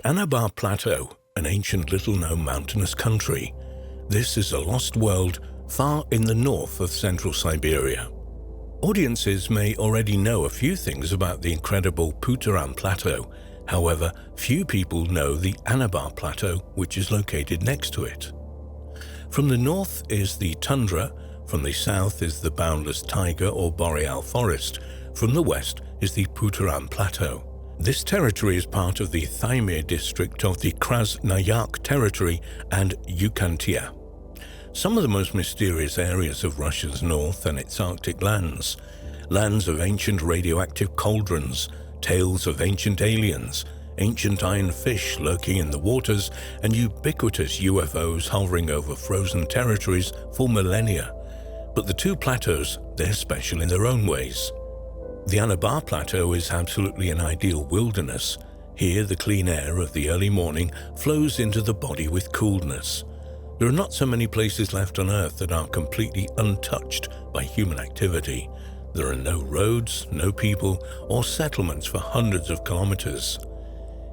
The Anabar Plateau, an ancient little-known mountainous country. This is a lost world far in the north of central Siberia. Audiences may already know a few things about the incredible Putaran Plateau. However, few people know the Anabar Plateau, which is located next to it. From the north is the tundra, from the south is the boundless taiga or boreal forest, from the west is the Putaran Plateau. This territory is part of the Thymir district of the Krasnoyarsk territory and Yukatia. Some of the most mysterious areas of Russia's north and its Arctic lands. Lands of ancient radioactive cauldrons, tales of ancient aliens, ancient iron fish lurking in the waters, and ubiquitous UFOs hovering over frozen territories for millennia. But the two plateaus, they're special in their own ways. The Anabar Plateau is absolutely an ideal wilderness. Here, the clean air of the early morning flows into the body with coolness. There are not so many places left on Earth that are completely untouched by human activity. There are no roads, no people, or settlements for hundreds of kilometers.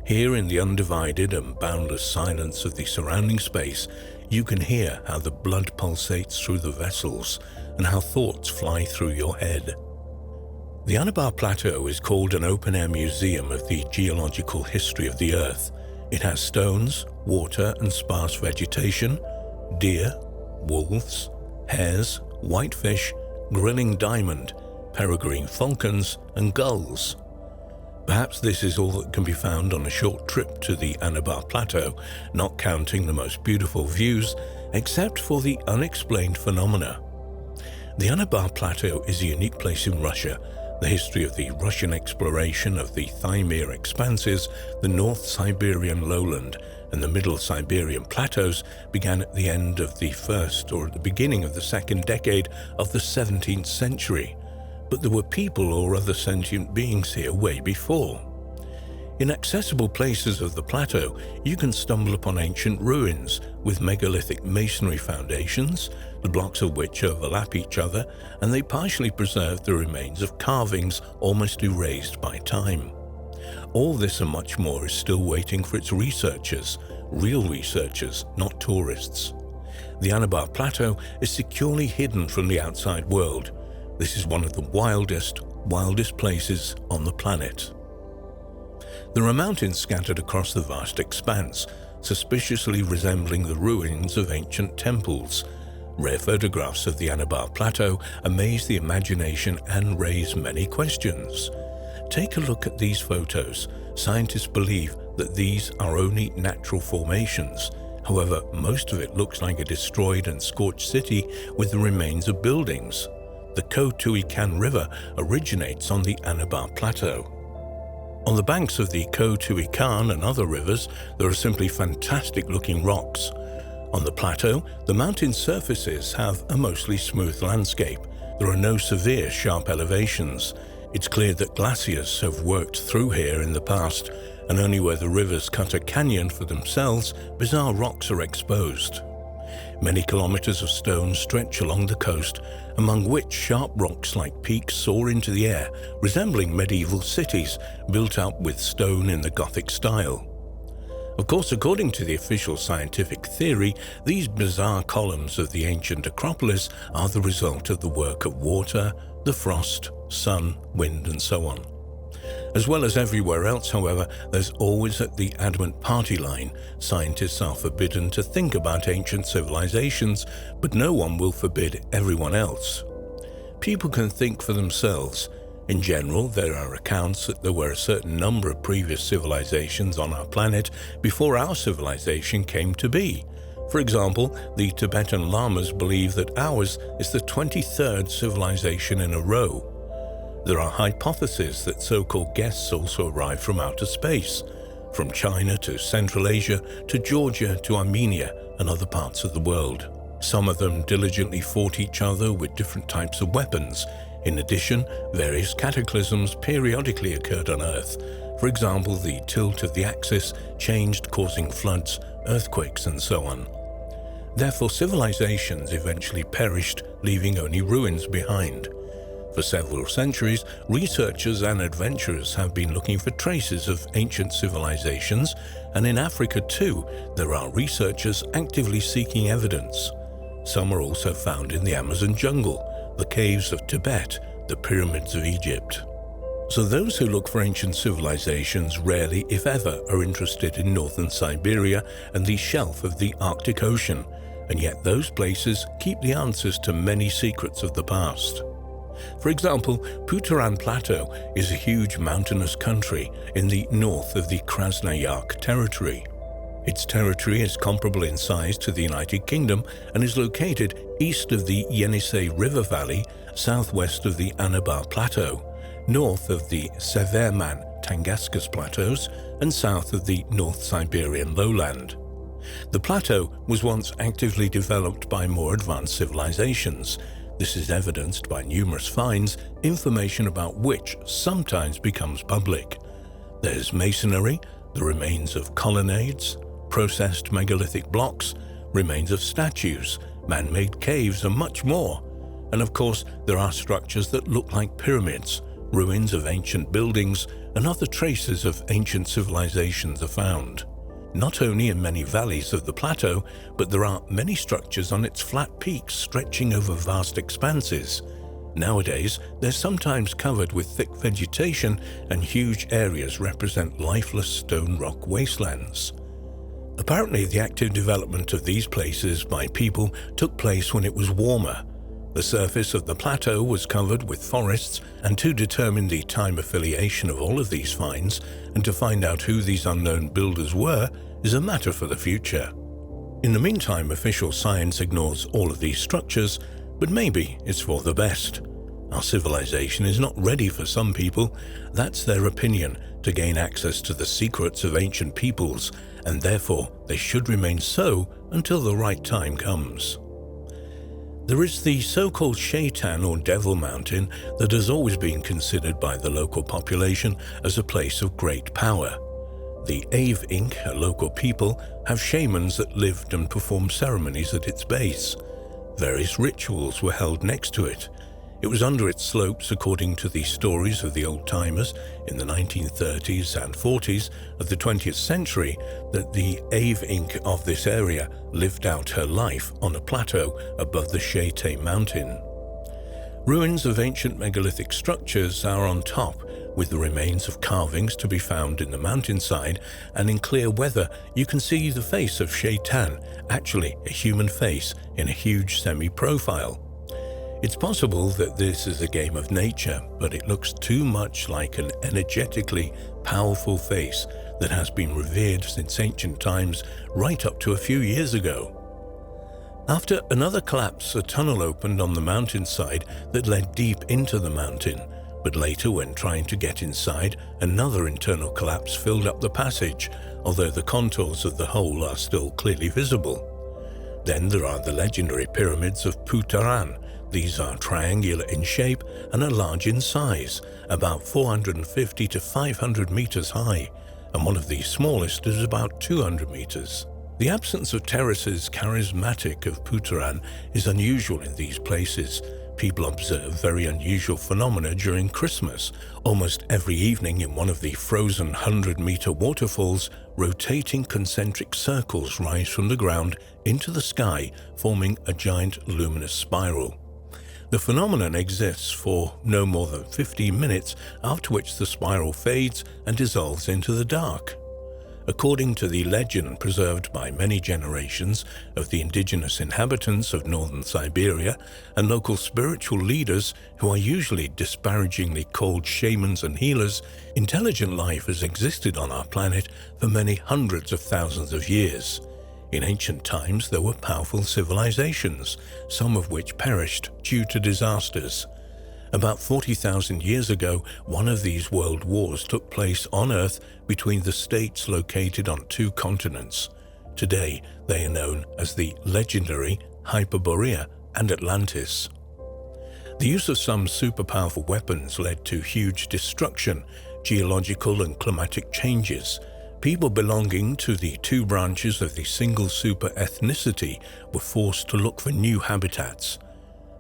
Here, in the undivided and boundless silence of the surrounding space, you can hear how the blood pulsates through the vessels and how thoughts fly through your head. The Anabar Plateau is called an open-air museum of the geological history of the Earth. It has stones, water and sparse vegetation, deer, wolves, hares, whitefish, grilling diamond, peregrine falcons and gulls. Perhaps this is all that can be found on a short trip to the Anabar Plateau, not counting the most beautiful views, except for the unexplained phenomena. The Anabar Plateau is a unique place in Russia. The history of the Russian exploration of the Thymir expanses, the North Siberian lowland, and the Middle Siberian plateaus began at the end of the first or at the beginning of the second decade of the 17th century. But there were people or other sentient beings here way before. In accessible places of the plateau, you can stumble upon ancient ruins with megalithic masonry foundations, the blocks of which overlap each other, and they partially preserve the remains of carvings almost erased by time. All this and much more is still waiting for its researchers, real researchers, not tourists. The Anabar Plateau is securely hidden from the outside world. This is one of the wildest places on the planet. There are mountains scattered across the vast expanse, suspiciously resembling the ruins of ancient temples. Rare photographs of the Anabar Plateau amaze the imagination and raise many questions. Take a look at these photos. Scientists believe that these are only natural formations. However, most of it looks like a destroyed and scorched city with the remains of buildings. The Ko-Tuikan River originates on the Anabar Plateau. On the banks of the Ko-Tuikan and other rivers, there are simply fantastic-looking rocks. On the plateau, the mountain surfaces have a mostly smooth landscape. There are no severe, sharp elevations. It's clear that glaciers have worked through here in the past, and only where the rivers cut a canyon for themselves, bizarre rocks are exposed. Many kilometers of stone stretch along the coast, among which sharp rocks like peaks soar into the air, resembling medieval cities built up with stone in the Gothic style. Of course, according to the official scientific theory, these bizarre columns of the ancient Acropolis are the result of the work of water, the frost, sun, wind, and so on. As well as everywhere else, however, there's always at the adamant party line. Scientists are forbidden to think about ancient civilizations, but no one will forbid everyone else. People can think for themselves. In general, there are accounts that there were a certain number of previous civilizations on our planet before our civilization came to be. For example, the Tibetan Lamas believe that ours is the 23rd civilization in a row. There are hypotheses that so-called guests also arrived from outer space, from China to Central Asia to Georgia to Armenia and other parts of the world. Some of them diligently fought each other with different types of weapons. In addition, various cataclysms periodically occurred on Earth. For example, the tilt of the axis changed, causing floods, earthquakes, and so on. Therefore, civilizations eventually perished, leaving only ruins behind. For several centuries, researchers and adventurers have been looking for traces of ancient civilizations, and in Africa too, there are researchers actively seeking evidence. Some are also found in the Amazon jungle, the caves of Tibet, the pyramids of Egypt. So those who look for ancient civilizations rarely, if ever, are interested in northern Siberia and the shelf of the Arctic Ocean, and yet those places keep the answers to many secrets of the past. For example, Putaran Plateau is a huge mountainous country in the north of the Krasnoyarsk territory. Its territory is comparable in size to the United Kingdom and is located east of the Yenisei River Valley, southwest of the Anabar Plateau, north of the Severman-Tangauskas Plateaus, and south of the North Siberian lowland. The plateau was once actively developed by more advanced civilizations. This is evidenced by numerous finds, information about which sometimes becomes public. There's masonry, the remains of colonnades, processed megalithic blocks, remains of statues, man-made caves, and much more. And of course, there are structures that look like pyramids, ruins of ancient buildings, and other traces of ancient civilizations are found. Not only in many valleys of the plateau, but there are many structures on its flat peaks stretching over vast expanses. Nowadays, they're sometimes covered with thick vegetation, and huge areas represent lifeless stone rock wastelands. Apparently, the active development of these places by people took place when it was warmer. The surface of the plateau was covered with forests, and to determine the time affiliation of all of these finds and to find out who these unknown builders were is a matter for the future. In the meantime, official science ignores all of these structures, but maybe it's for the best. Our civilization is not ready for some people. That's their opinion, to gain access to the secrets of ancient peoples, and therefore they should remain so until the right time comes. There is the so-called Shaitan or Devil Mountain that has always been considered by the local population as a place of great power. The Ave Inc., a local people, have shamans that lived and performed ceremonies at its base. Various rituals were held next to it. It was under its slopes, according to the stories of the old-timers in the 1930s and 40s of the 20th century, that the Ave Inc. of this area lived out her life on a plateau above the Shaitan Mountain. Ruins of ancient megalithic structures are on top, with the remains of carvings to be found in the mountainside, and in clear weather you can see the face of Shaitan, actually a human face in a huge semi-profile. It's possible that this is a game of nature, but it looks too much like an energetically powerful face that has been revered since ancient times, right up to a few years ago. After another collapse, a tunnel opened on the mountainside that led deep into the mountain, but later, when trying to get inside, another internal collapse filled up the passage, although the contours of the hole are still clearly visible. Then there are the legendary pyramids of Putaran. These are triangular in shape and are large in size, about 450 to 500 meters high, and one of the smallest is about 200 meters. The absence of terraces charismatic of Putaran is unusual in these places. People observe very unusual phenomena during Christmas. Almost every evening in one of the frozen 100-meter waterfalls, rotating concentric circles rise from the ground into the sky, forming a giant luminous spiral. The phenomenon exists for no more than 15 minutes, after which the spiral fades and dissolves into the dark. According to the legend preserved by many generations of the indigenous inhabitants of northern Siberia and local spiritual leaders, who are usually disparagingly called shamans and healers, intelligent life has existed on our planet for many hundreds of thousands of years. In ancient times, there were powerful civilizations, some of which perished due to disasters. About 40,000 years ago, one of these world wars took place on Earth between the states located on two continents. Today, they are known as the legendary Hyperborea and Atlantis. The use of some super-powerful weapons led to huge destruction, geological and climatic changes. People belonging to the two branches of the single super ethnicity were forced to look for new habitats.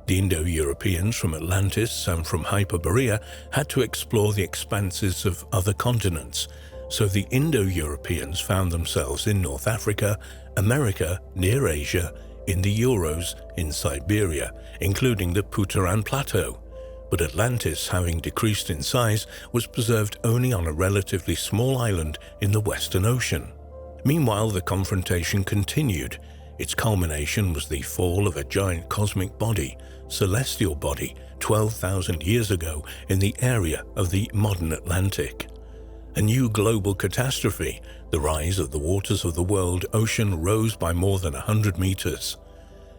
The Indo-Europeans from Atlantis and from Siberia had to explore the expanses of other continents, so the Indo-Europeans found themselves in North Africa, America, near Asia, in the Urals, in Siberia, including the Puturan Plateau. But Atlantis, having decreased in size, was preserved only on a relatively small island in the Western Ocean. Meanwhile, the confrontation continued. Its culmination was the fall of a giant cosmic body, celestial body, 12,000 years ago in the area of the modern Atlantic. A new global catastrophe, the rise of the waters of the world ocean rose by more than 100 meters.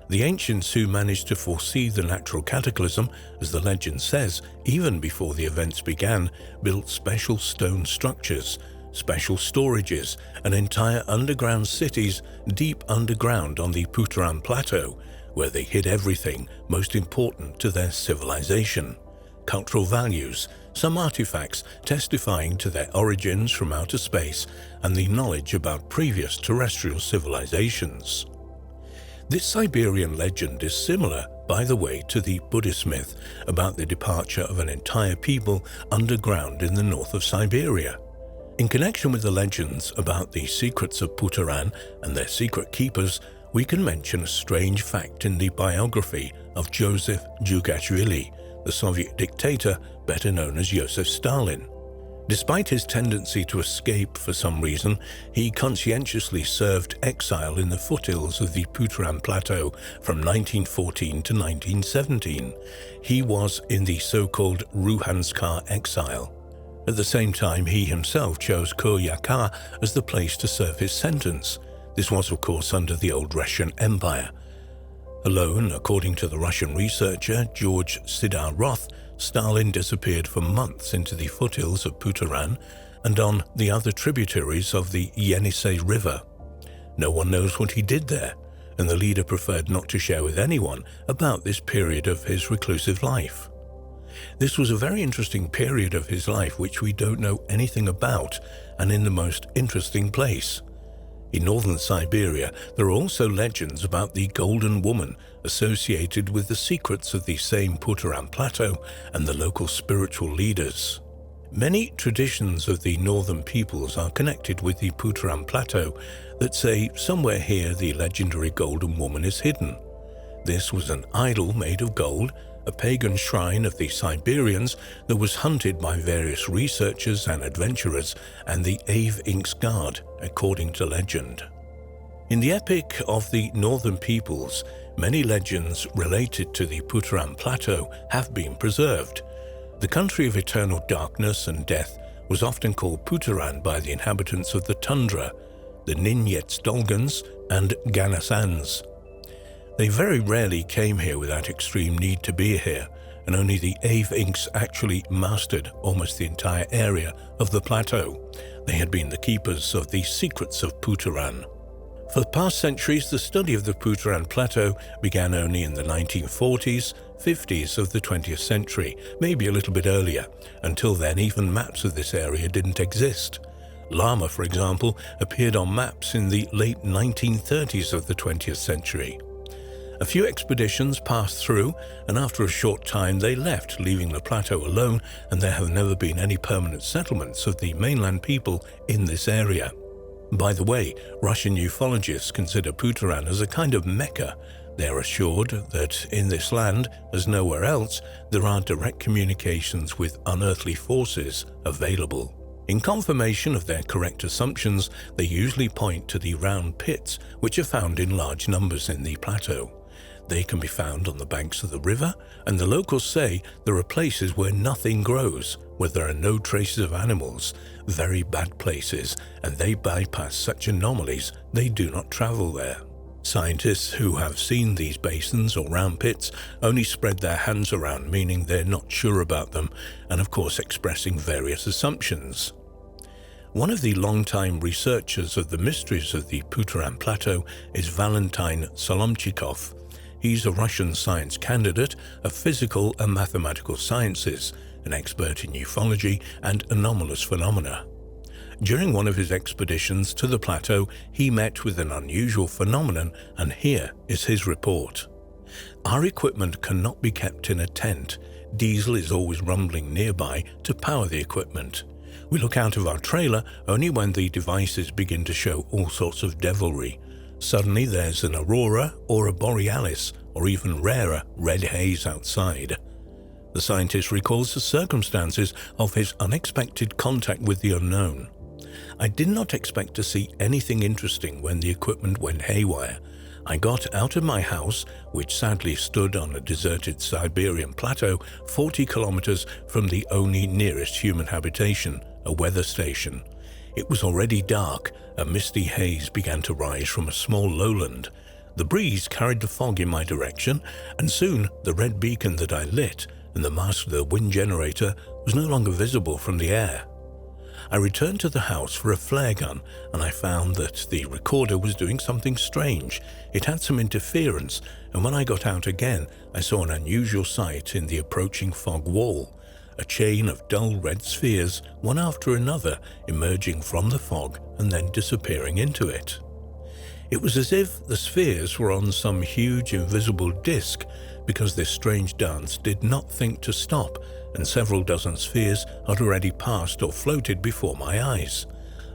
The ancients who managed to foresee the natural cataclysm, as the legend says, even before the events began, built special stone structures, special storages, and entire underground cities deep underground on the Puturan Plateau, where they hid everything most important to their civilization: cultural values, some artifacts testifying to their origins from outer space, and the knowledge about previous terrestrial civilizations. This Siberian legend is similar, by the way, to the Buddhist myth about the departure of an entire people underground in the north of Siberia. In connection with the legends about the secrets of Puturan and their secret keepers, we can mention a strange fact in the biography of Joseph Djugashvili, the Soviet dictator better known as Joseph Stalin. Despite his tendency to escape for some reason, he conscientiously served exile in the foothills of the Puturan Plateau from 1914 to 1917. He was in the so-called Ruhanskar exile. At the same time, he himself chose Koyaka as the place to serve his sentence. This was, of course, under the old Russian Empire. Alone, according to the Russian researcher George Sidar-Roth, Stalin disappeared for months into the foothills of Puturan and on the other tributaries of the Yenisei River. No one knows what he did there, and the leader preferred not to share with anyone about this period of his reclusive life. This was a very interesting period of his life which we don't know anything about, and in the most interesting place. In northern Siberia, there are also legends about the Golden Woman associated with the secrets of the same Puturan Plateau and the local spiritual leaders. Many traditions of the northern peoples are connected with the Puturan Plateau that say somewhere here the legendary Golden Woman is hidden. This was an idol made of gold, a pagan shrine of the Siberians that was hunted by various researchers and adventurers and the Ave Inks Guard, according to legend. In the epic of the northern peoples, many legends related to the Puturan Plateau have been preserved. The country of eternal darkness and death was often called Puturan by the inhabitants of the tundra, the Ninets-Dolgans and Ganasans. They very rarely came here without extreme need to be here, and only the Ave Inks actually mastered almost the entire area of the plateau. They had been the keepers of the secrets of Puturan. For the past centuries, the study of the Puturan Plateau began only in the 1940s, 50s of the 20th century, maybe a little bit earlier. Until then, even maps of this area didn't exist. Lama, for example, appeared on maps in the late 1930s of the 20th century. A few expeditions passed through, and after a short time they left, leaving the plateau alone, and there have never been any permanent settlements of the mainland people in this area. By the way, Russian ufologists consider Puturan as a kind of Mecca. They are assured that in this land, as nowhere else, there are direct communications with unearthly forces available. In confirmation of their correct assumptions, they usually point to the round pits, which are found in large numbers in the plateau. They can be found on the banks of the river, and the locals say there are places where nothing grows, where there are no traces of animals, very bad places, and they bypass such anomalies they do not travel there. Scientists who have seen these basins or round pits only spread their hands around, meaning they're not sure about them, and of course expressing various assumptions. One of the long-time researchers of the mysteries of the Puturan Plateau is Valentin Solomchikov. He's a Russian science candidate of physical and mathematical sciences, an expert in ufology and anomalous phenomena. During one of his expeditions to the plateau, he met with an unusual phenomenon, and here is his report. Our equipment cannot be kept in a tent. Diesel is always rumbling nearby to power the equipment. We look out of our trailer only when the devices begin to show all sorts of devilry. Suddenly there's an aurora or a borealis, or even rarer, red haze outside. The scientist recalls the circumstances of his unexpected contact with the unknown. I did not expect to see anything interesting when the equipment went haywire. I got out of my house, which sadly stood on a deserted Siberian plateau 40 kilometers from the only nearest human habitation, a weather station. It was already dark. A misty haze began to rise from a small lowland. The breeze carried the fog in my direction, and soon the red beacon that I lit and the mast of the wind generator was no longer visible from the air. I returned to the house for a flare gun, and I found that the recorder was doing something strange. It had some interference, and when I got out again, I saw an unusual sight in the approaching fog wall. A chain of dull red spheres, one after another, emerging from the fog and then disappearing into it. It was as if the spheres were on some huge invisible disc, because this strange dance did not think to stop, and several dozen spheres had already passed or floated before my eyes.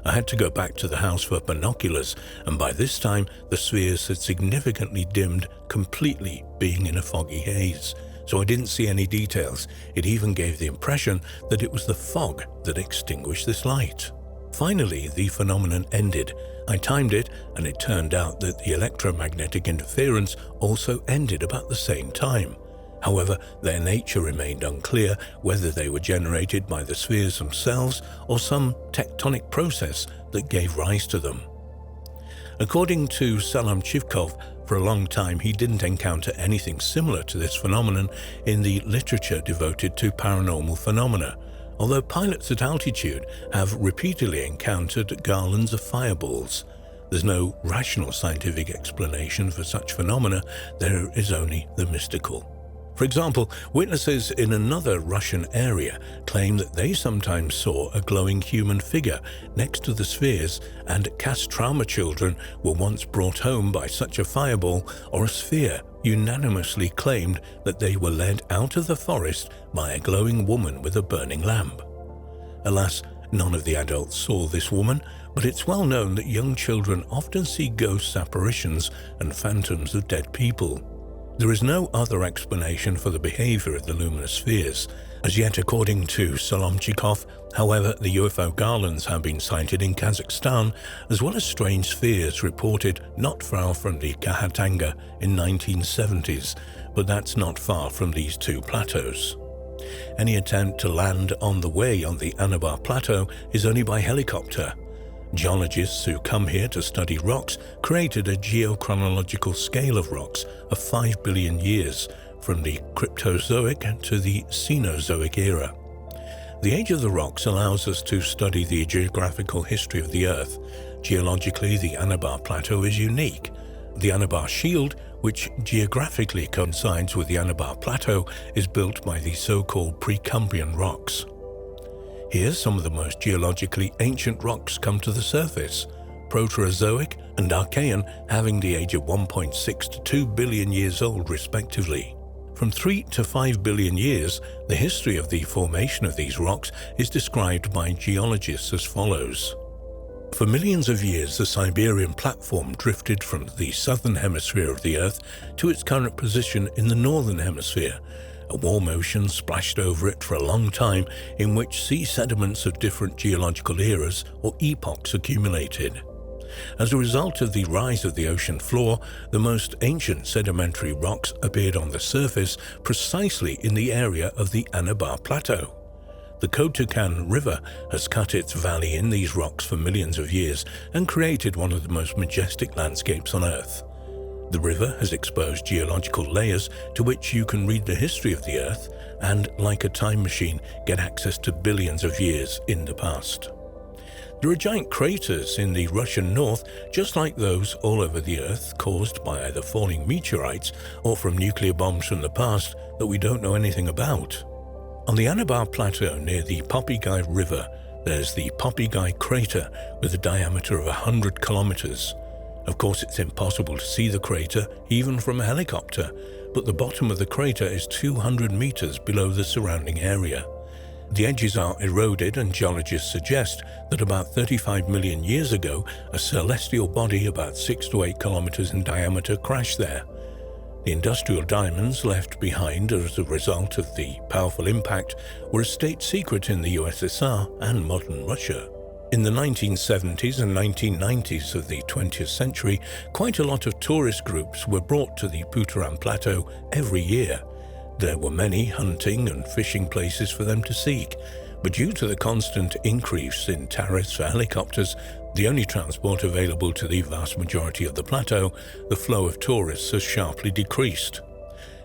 I had to go back to the house for binoculars, and by this time the spheres had significantly dimmed, completely being in a foggy haze, so I didn't see any details. It even gave the impression that it was the fog that extinguished this light. Finally, the phenomenon ended. I timed it, and it turned out that the electromagnetic interference also ended about the same time. However, their nature remained unclear, whether they were generated by the spheres themselves or some tectonic process that gave rise to them. According to Salam Chivkov, for a long time he didn't encounter anything similar to this phenomenon in the literature devoted to paranormal phenomena, although pilots at altitude have repeatedly encountered garlands of fireballs. There's no rational scientific explanation for such phenomena, there is only the mystical. For example, witnesses in another Russian area claim that they sometimes saw a glowing human figure next to the spheres, and Kostroma children were once brought home by such a fireball or a sphere, unanimously claimed that they were led out of the forest by a glowing woman with a burning lamp. Alas, none of the adults saw this woman, but it's well known that young children often see ghosts, apparitions, and phantoms of dead people. There is no other explanation for the behavior of the luminous spheres. As yet, according to Solomchikov, however, the UFO garlands have been sighted in Kazakhstan, as well as strange spheres reported not far from the Khahatanga in 1970s, but that's not far from these two plateaus. Any attempt to land on the way on the Anabar Plateau is only by helicopter. Geologists who come here to study rocks created a geochronological scale of rocks of 5 billion years, from the Cryptozoic to the Cenozoic era. The age of the rocks allows us to study the geographical history of the Earth. Geologically, the Anabar Plateau is unique. The Anabar Shield, which geographically coincides with the Anabar Plateau, is built by the so-called Precambrian rocks. Here, some of the most geologically ancient rocks come to the surface, Proterozoic and Archean having the age of 1.6 to 2 billion years old respectively. From 3 to 5 billion years, the history of the formation of these rocks is described by geologists as follows. For millions of years, the Siberian platform drifted from the southern hemisphere of the Earth to its current position in the northern hemisphere. A warm ocean splashed over it for a long time, in which sea sediments of different geological eras or epochs accumulated. As a result of the rise of the ocean floor, the most ancient sedimentary rocks appeared on the surface precisely in the area of the Anabar Plateau. The Kotukan River has cut its valley in these rocks for millions of years and created one of the most majestic landscapes on Earth. The river has exposed geological layers to which you can read the history of the Earth and, like a time machine, get access to billions of years in the past. There are giant craters in the Russian north, just like those all over the Earth, caused by either falling meteorites or from nuclear bombs from the past that we don't know anything about. On the Anabar Plateau near the Popigai River, there's the Popigai crater with a diameter of 100 kilometers. Of course, it's impossible to see the crater even from a helicopter, but the bottom of the crater is 200 meters below the surrounding area. The edges are eroded, and geologists suggest that about 35 million years ago, a celestial body about 6 to 8 kilometers in diameter crashed there. The industrial diamonds left behind as a result of the powerful impact were a state secret in the USSR and modern Russia. In the 1970s and 1990s of the 20th century, quite a lot of tourist groups were brought to the Puturam Plateau every year. There were many hunting and fishing places for them to seek, but due to the constant increase in tariffs for helicopters, the only transport available to the vast majority of the plateau, the flow of tourists has sharply decreased.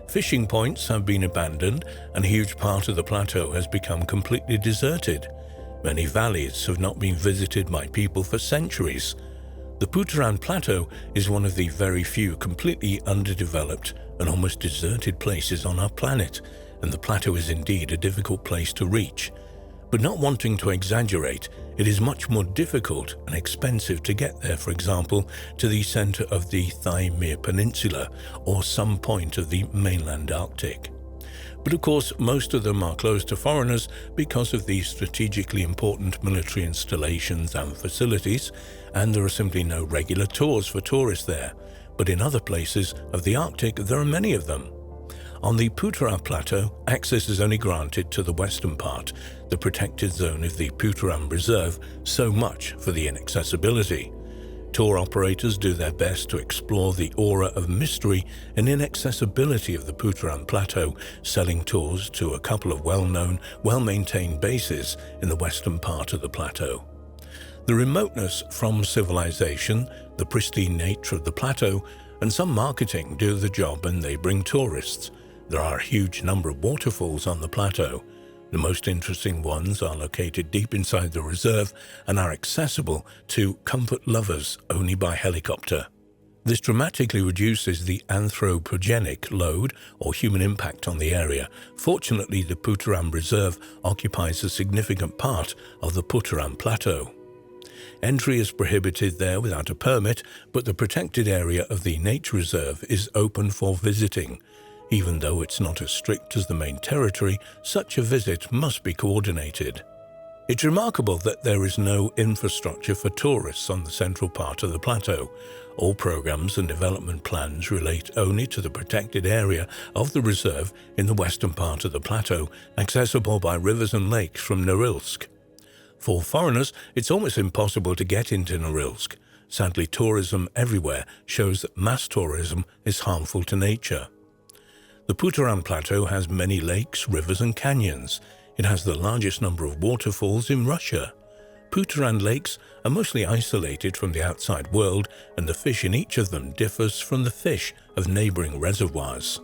Fishing points have been abandoned, and a huge part of the plateau has become completely deserted. Many valleys have not been visited by people for centuries. The Puturam Plateau is one of the very few completely underdeveloped and almost deserted places on our planet, and the plateau is indeed a difficult place to reach. But not wanting to exaggerate, it is much more difficult and expensive to get there, for example, to the center of the Taimyr Peninsula or some point of the mainland Arctic. But of course, most of them are closed to foreigners because of the strategically important military installations and facilities, and there are simply no regular tours for tourists there. But in other places of the Arctic, there are many of them. On the Puturam Plateau, access is only granted to the western part, the protected zone of the Puturam Reserve, so much for the inaccessibility. Tour operators do their best to explore the aura of mystery and inaccessibility of the Puturam Plateau, selling tours to a couple of well-known, well-maintained bases in the western part of the plateau. The remoteness from civilization, the pristine nature of the plateau, and some marketing do the job, and they bring tourists. There are a huge number of waterfalls on the plateau. The most interesting ones are located deep inside the reserve and are accessible to comfort lovers only by helicopter. This dramatically reduces the anthropogenic load or human impact on the area. Fortunately, the Puturam Reserve occupies a significant part of the Puturam Plateau. Entry is prohibited there without a permit, but the protected area of the nature reserve is open for visiting. Even though it's not as strict as the main territory, such a visit must be coordinated. It's remarkable that there is no infrastructure for tourists on the central part of the plateau. All programs and development plans relate only to the protected area of the reserve in the western part of the plateau, accessible by rivers and lakes from Norilsk. For foreigners, it's almost impossible to get into Norilsk. Sadly, tourism everywhere shows that mass tourism is harmful to nature. The Puturam Plateau has many lakes, rivers and canyons. It has the largest number of waterfalls in Russia. Puturam lakes are mostly isolated from the outside world, and the fish in each of them differs from the fish of neighboring reservoirs.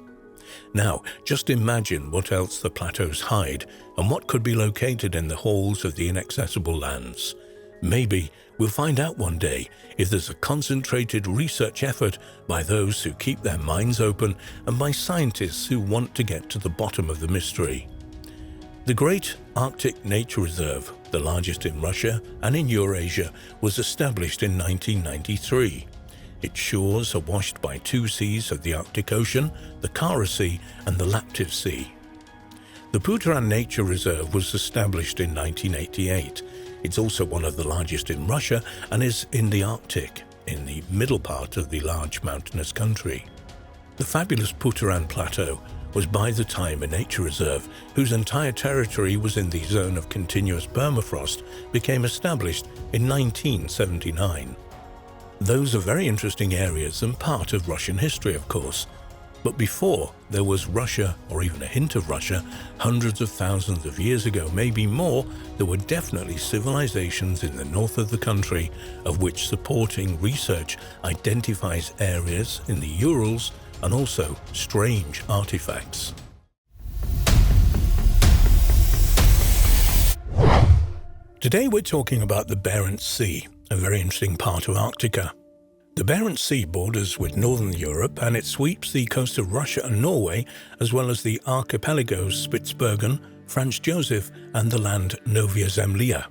Now, just imagine what else the plateaus hide and what could be located in the halls of the inaccessible lands. Maybe we'll find out one day if there's a concentrated research effort by those who keep their minds open and by scientists who want to get to the bottom of the mystery. The Great Arctic Nature Reserve, the largest in Russia and in Eurasia, was established in 1993. Its shores are washed by two seas of the Arctic Ocean, the Kara Sea and the Laptev Sea. The Puturam Nature Reserve was established in 1988. It's also one of the largest in Russia and is in the Arctic, in the middle part of the large mountainous country. The fabulous Puturam Plateau was by the time a nature reserve, whose entire territory was in the zone of continuous permafrost, became established in 1979. Those are very interesting areas and part of Russian history, of course. But before there was Russia, or even a hint of Russia, hundreds of thousands of years ago, maybe more, there were definitely civilizations in the north of the country, of which supporting research identifies areas in the Urals and also strange artifacts. Today we're talking about the Barents Sea, a very interesting part of Arctica. The Barents Sea borders with northern Europe, and it sweeps the coast of Russia and Norway, as well as the archipelagos Spitsbergen, Franz Josef and the land Novaya Zemlya.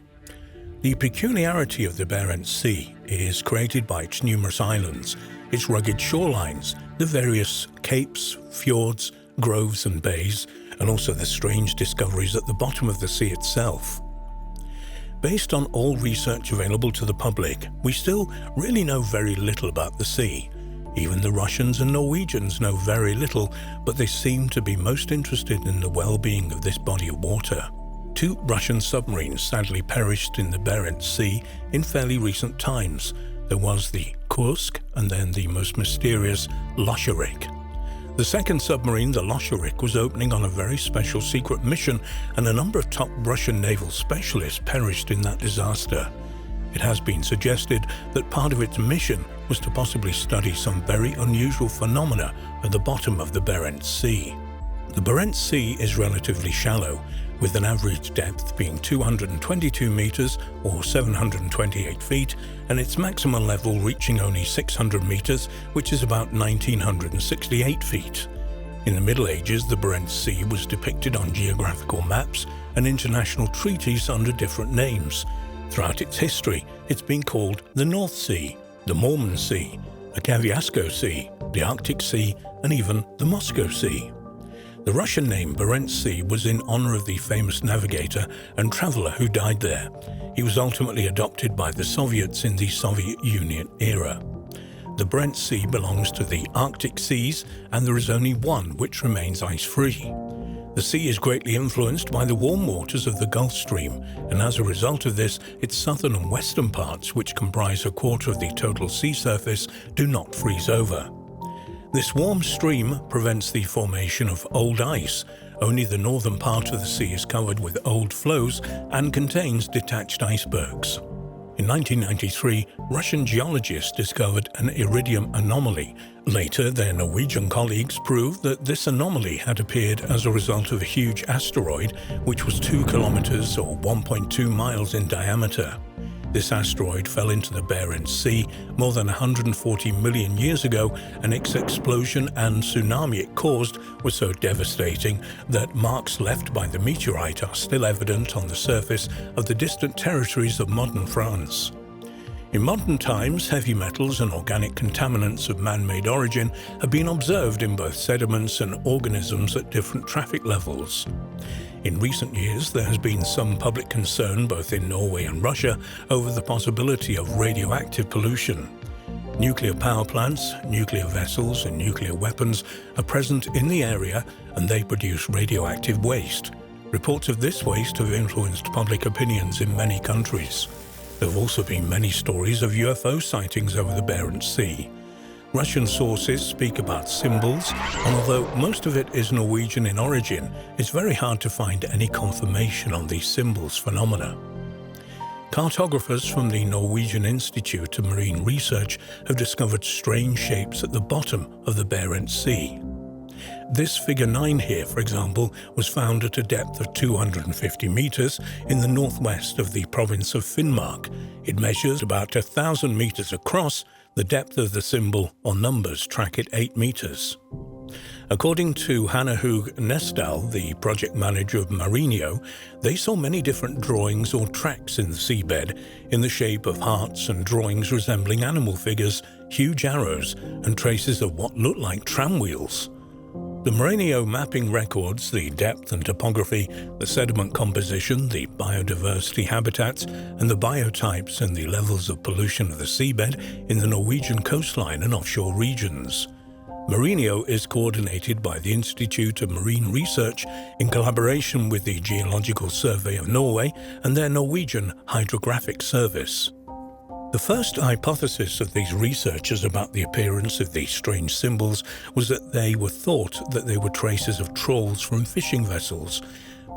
The peculiarity of the Barents Sea is created by its numerous islands, its rugged shorelines, the various capes, fjords, groves and bays, and also the strange discoveries at the bottom of the sea itself. Based on all research available to the public, we still really know very little about the sea. Even the Russians and Norwegians know very little, but they seem to be most interested in the well-being of this body of water. 2 Russian submarines sadly perished in the Barents Sea in fairly recent times. There was the Kursk and then the most mysterious Losharik. The second submarine, the Losharik, was opening on a very special secret mission, and a number of top Russian naval specialists perished in that disaster. It has been suggested that part of its mission was to possibly study some very unusual phenomena at the bottom of the Barents Sea. The Barents Sea is relatively shallow, with an average depth being 222 meters or 728 feet, and its maximum level reaching only 600 meters, which is about 1968 feet. In the Middle Ages, the Barents Sea was depicted on geographical maps and international treaties under different names. Throughout its history, it's been called the North Sea, the Mormon Sea, the Kavyasko Sea, the Arctic Sea, and even the Moscow Sea. The Russian name Barents Sea was in honor of the famous navigator and traveler who died there. He was ultimately adopted by the Soviets in the Soviet Union era. The Barents Sea belongs to the Arctic seas, and there is only one which remains ice-free. The sea is greatly influenced by the warm waters of the Gulf Stream, and as a result of this, its southern and western parts, which comprise a quarter of the total sea surface, do not freeze over. This warm stream prevents the formation of old ice. Only the northern part of the sea is covered with old floes and contains detached icebergs. In 1993, Russian geologists discovered an iridium anomaly. Later, their Norwegian colleagues proved that this anomaly had appeared as a result of a huge asteroid, which was 2 kilometers or 1.2 miles in diameter. This asteroid fell into the Barents Sea more than 140 million years ago, and its explosion and tsunami it caused were so devastating that marks left by the meteorite are still evident on the surface of the distant territories of modern France. In modern times, heavy metals and organic contaminants of man-made origin have been observed in both sediments and organisms at different traffic levels. In recent years, there has been some public concern both in Norway and Russia over the possibility of radioactive pollution. Nuclear power plants, nuclear vessels, and nuclear weapons are present in the area, and they produce radioactive waste. Reports of this waste have influenced public opinions in many countries. There have also been many stories of UFO sightings over the Barents Sea. Russian sources speak about symbols, and although most of it is Norwegian in origin, it's very hard to find any confirmation on these symbols phenomena. Cartographers from the Norwegian Institute of Marine Research have discovered strange shapes at the bottom of the Barents Sea. This figure 9 here, for example, was found at a depth of 250 meters in the northwest of the province of Finnmark. It measures about 1,000 meters across. The depth of the symbol or numbers track at 8 meters. According to Hannah Hug Nesdal, the project manager of Marineo, they saw many different drawings or tracks in the seabed in the shape of hearts and drawings resembling animal figures, huge arrows, and traces of what looked like tram wheels. The Marineo mapping records the depth and topography, the sediment composition, the biodiversity habitats, and the biotypes and the levels of pollution of the seabed in the Norwegian coastline and offshore regions. Marineo is coordinated by the Institute of Marine Research in collaboration with the Geological Survey of Norway and their Norwegian Hydrographic Service. The first hypothesis of these researchers about the appearance of these strange symbols was that they were thought that they were traces of trawls from fishing vessels,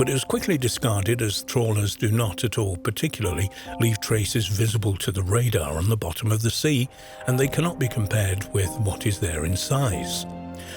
but it was quickly discarded as trawlers do not at all particularly leave traces visible to the radar on the bottom of the sea, and they cannot be compared with what is there in size.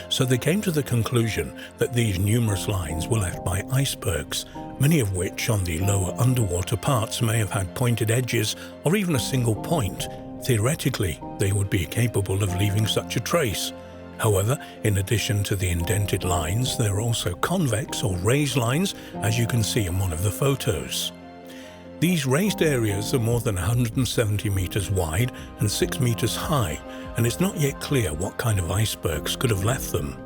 So they came to the conclusion that these numerous lines were left by icebergs, many of which on the lower underwater parts may have had pointed edges or even a single point. Theoretically, they would be capable of leaving such a trace. However, in addition to the indented lines, there are also convex or raised lines, as you can see in one of the photos. These raised areas are more than 170 meters wide and 6 meters high, and it's not yet clear what kind of icebergs could have left them.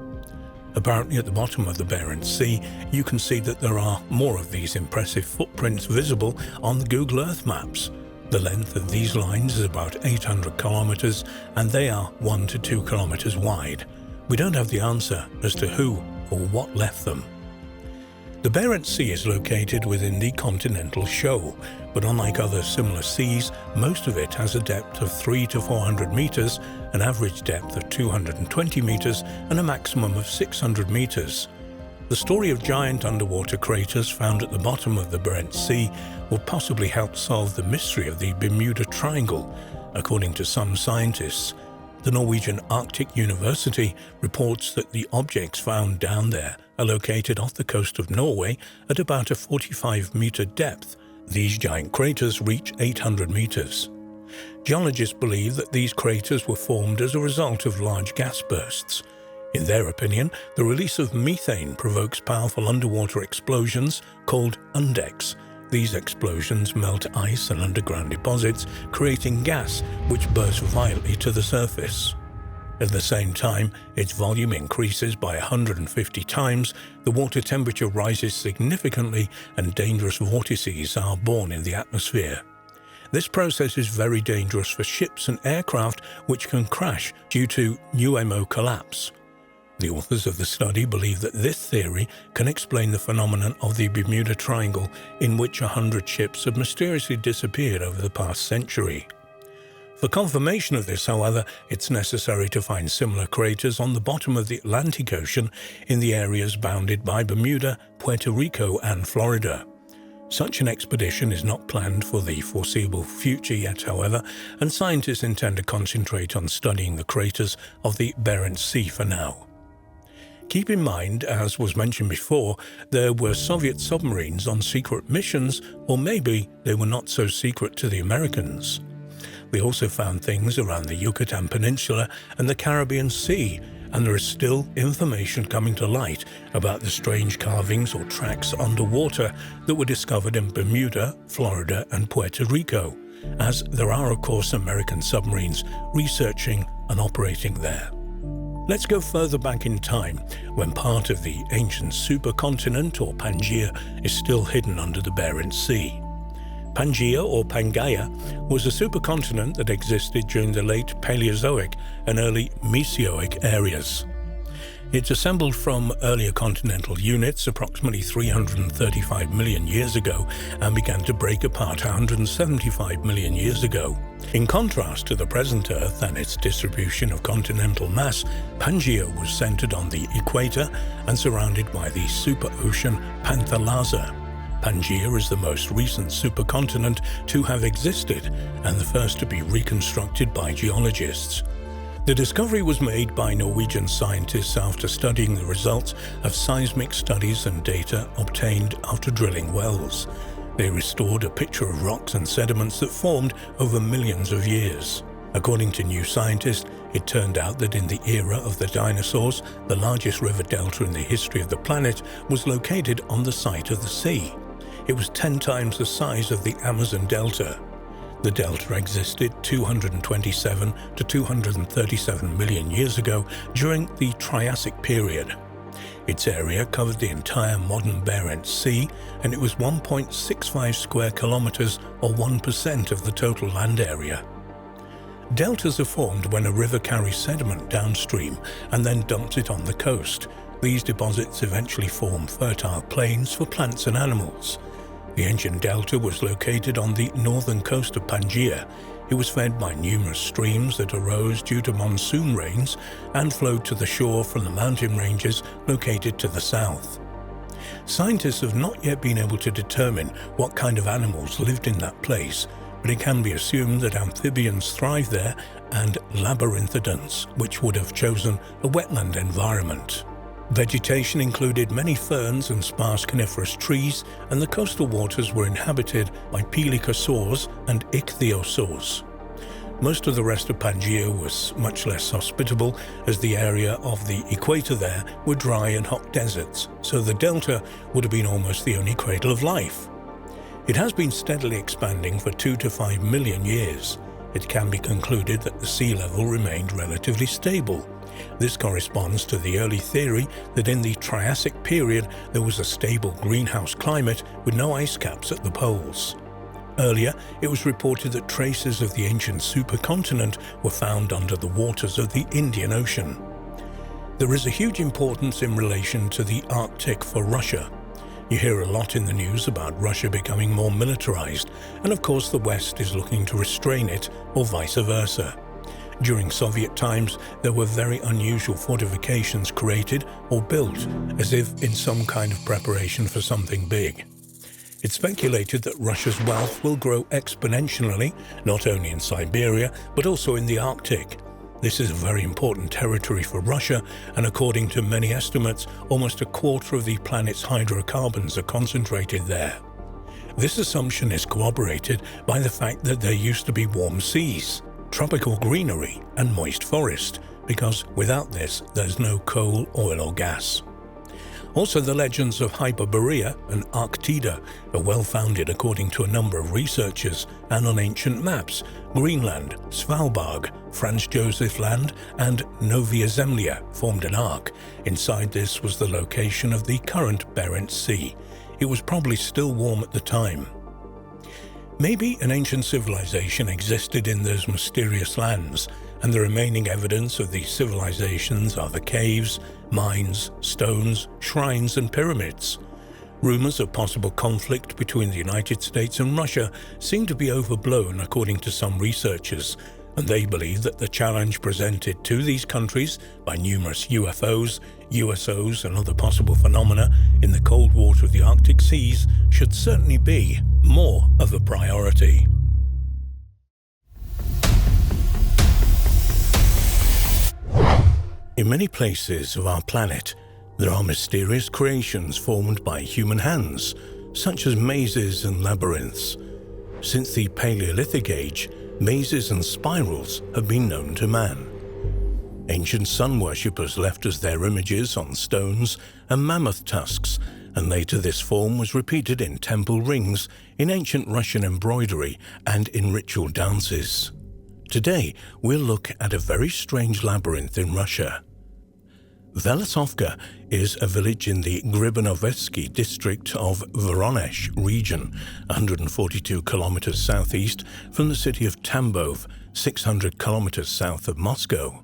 Apparently at the bottom of the Barents Sea, you can see that there are more of these impressive footprints visible on the Google Earth maps. The length of these lines is about 800 kilometers, and they are 1 to 2 kilometers wide. We don't have the answer as to who or what left them. The Barents Sea is located within the continental shoal, but unlike other similar seas, most of it has a depth of 300 to 400 meters, an average depth of 220 meters, and a maximum of 600 meters. The story of giant underwater craters found at the bottom of the Barents Sea will possibly help solve the mystery of the Bermuda Triangle, according to some scientists. The Norwegian Arctic University reports that the objects found down there are located off the coast of Norway at about a 45-meter depth. These giant craters reach 800 meters. Geologists believe that these craters were formed as a result of large gas bursts. In their opinion, the release of methane provokes powerful underwater explosions called undex. These explosions melt ice and underground deposits, creating gas which bursts violently to the surface. At the same time, its volume increases by 150 times, the water temperature rises significantly, and dangerous vortices are born in the atmosphere. This process is very dangerous for ships and aircraft, which can crash due to pneumo collapse. The authors of the study believe that this theory can explain the phenomenon of the Bermuda Triangle, in which 100 ships have mysteriously disappeared over the past century. For confirmation of this, however, it's necessary to find similar craters on the bottom of the Atlantic Ocean in the areas bounded by Bermuda, Puerto Rico, and Florida. Such an expedition is not planned for the foreseeable future yet, however, and scientists intend to concentrate on studying the craters of the Barents Sea for now. Keep in mind, as was mentioned before, there were Soviet submarines on secret missions, or maybe they were not so secret to the Americans. They also found things around the Yucatan Peninsula and the Caribbean Sea, and there is still information coming to light about the strange carvings or tracks underwater that were discovered in Bermuda, Florida, and Puerto Rico, as there are, of course, American submarines researching and operating there. Let's go further back in time, when part of the ancient supercontinent, or Pangaea, is still hidden under the Barents Sea. Pangaea, or Pangaea, was a supercontinent that existed during the late Paleozoic and early Mesozoic eras. It's assembled from earlier continental units approximately 335 million years ago and began to break apart 175 million years ago. In contrast to the present Earth and its distribution of continental mass, Pangaea was centered on the equator and surrounded by the superocean Panthalassa. Pangaea is the most recent supercontinent to have existed and the first to be reconstructed by geologists. The discovery was made by Norwegian scientists after studying the results of seismic studies and data obtained after drilling wells. They restored a picture of rocks and sediments that formed over millions of years. According to New Scientist, it turned out that in the era of the dinosaurs, the largest river delta in the history of the planet was located on the site of the sea. It was 10 times the size of the Amazon Delta. The delta existed 227 to 237 million years ago during the Triassic period. Its area covered the entire modern Barents Sea, and it was 1.65 square kilometers, or 1% of the total land area. Deltas are formed when a river carries sediment downstream and then dumps it on the coast. These deposits eventually form fertile plains for plants and animals. The ancient delta was located on the northern coast of Pangaea. It was fed by numerous streams that arose due to monsoon rains and flowed to the shore from the mountain ranges located to the south. Scientists have not yet been able to determine what kind of animals lived in that place, but it can be assumed that amphibians thrive there and labyrinthodonts, which would have chosen a wetland environment. Vegetation included many ferns and sparse coniferous trees, and the coastal waters were inhabited by pelycosaurs and ichthyosaurs. Most of the rest of Pangaea was much less hospitable, as the area of the equator there were dry and hot deserts, so the delta would have been almost the only cradle of life. It has been steadily expanding for 2 to 5 million years. It can be concluded that the sea level remained relatively stable. This corresponds to the early theory that in the Triassic period there was a stable greenhouse climate with no ice caps at the poles. Earlier, it was reported that traces of the ancient supercontinent were found under the waters of the Indian Ocean. There is a huge importance in relation to the Arctic for Russia. You hear a lot in the news about Russia becoming more militarized, and of course the West is looking to restrain it, or vice versa. During Soviet times, there were very unusual fortifications created or built, as if in some kind of preparation for something big. It's speculated that Russia's wealth will grow exponentially, not only in Siberia, but also in the Arctic. This is a very important territory for Russia, and according to many estimates, almost a quarter of the planet's hydrocarbons are concentrated there. This assumption is corroborated by the fact that there used to be warm seas, tropical greenery, and moist forest, because without this, there's no coal, oil, or gas. Also, the legends of Hyperborea and Arctida are well-founded according to a number of researchers, and on ancient maps, Greenland, Svalbard, Franz Josef Land, and Novaya Zemlya formed an arc. Inside this was the location of the current Barents Sea. It was probably still warm at the time. Maybe an ancient civilization existed in those mysterious lands, and the remaining evidence of these civilizations are the caves, mines, stones, shrines, and pyramids. Rumors of possible conflict between the United States and Russia seem to be overblown according to some researchers, and they believe that the challenge presented to these countries by numerous UFOs, USOs, and other possible phenomena in the cold water of the Arctic seas should certainly be more of a priority. In many places of our planet, there are mysterious creations formed by human hands, such as mazes and labyrinths. Since the Paleolithic age, mazes and spirals have been known to man. Ancient sun worshippers left us their images on stones and mammoth tusks, and later this form was repeated in temple rings, in ancient Russian embroidery, and in ritual dances. Today, we'll look at a very strange labyrinth in Russia. Velasovka is a village in the Gribanovetsky district of Voronezh region, 142 kilometers southeast from the city of Tambov, 600 kilometers south of Moscow.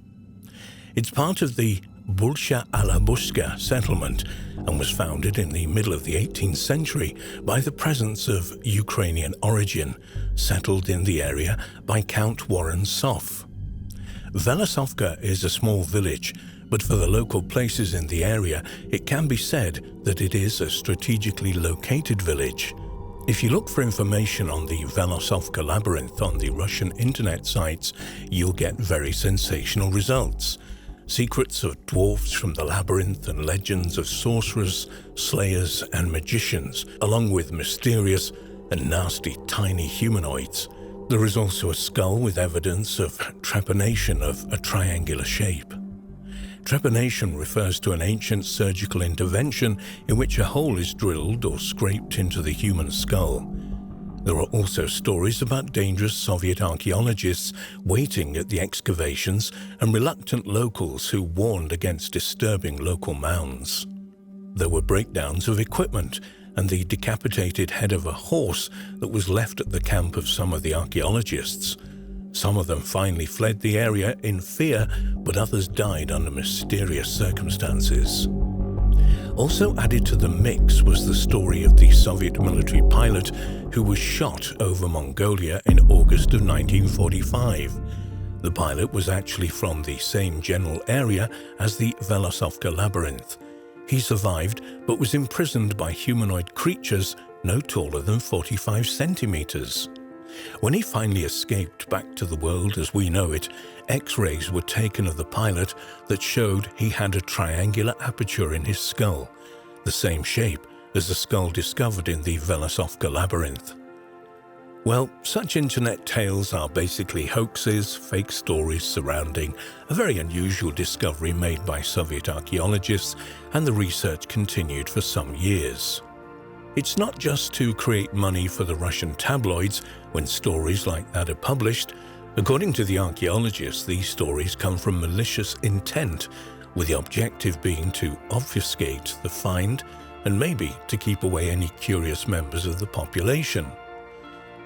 It's part of the Bolsha-Alabuska settlement and was founded in the middle of the 18th century by the presence of Ukrainian origin, settled in the area by Count Warren Soff. Velasovka is a small village, but for the local places in the area, it can be said that it is a strategically located village. If you look for information on the Velasovka labyrinth on the Russian internet sites, you'll get very sensational results. Secrets of dwarfs from the labyrinth and legends of sorcerers, slayers, and magicians, along with mysterious and nasty tiny humanoids. There is also a skull with evidence of trepanation of a triangular shape. Trepanation refers to an ancient surgical intervention in which a hole is drilled or scraped into the human skull. There are also stories about dangerous Soviet archaeologists waiting at the excavations and reluctant locals who warned against disturbing local mounds. There were breakdowns of equipment and the decapitated head of a horse that was left at the camp of some of the archaeologists. Some of them finally fled the area in fear, but others died under mysterious circumstances. Also added to the mix was the story of the Soviet military pilot who was shot over Mongolia in August of 1945. The pilot was actually from the same general area as the Velasovka labyrinth. He survived, but was imprisoned by humanoid creatures no taller than 45 centimeters. When he finally escaped back to the world as we know it, X-rays were taken of the pilot that showed he had a triangular aperture in his skull, the same shape as the skull discovered in the Velasovka labyrinth. Well, such internet tales are basically hoaxes, fake stories surrounding a very unusual discovery made by Soviet archaeologists, and the research continued for some years. It's not just to create money for the Russian tabloids when stories like that are published. According to the archaeologists, these stories come from malicious intent, with the objective being to obfuscate the find and maybe to keep away any curious members of the population.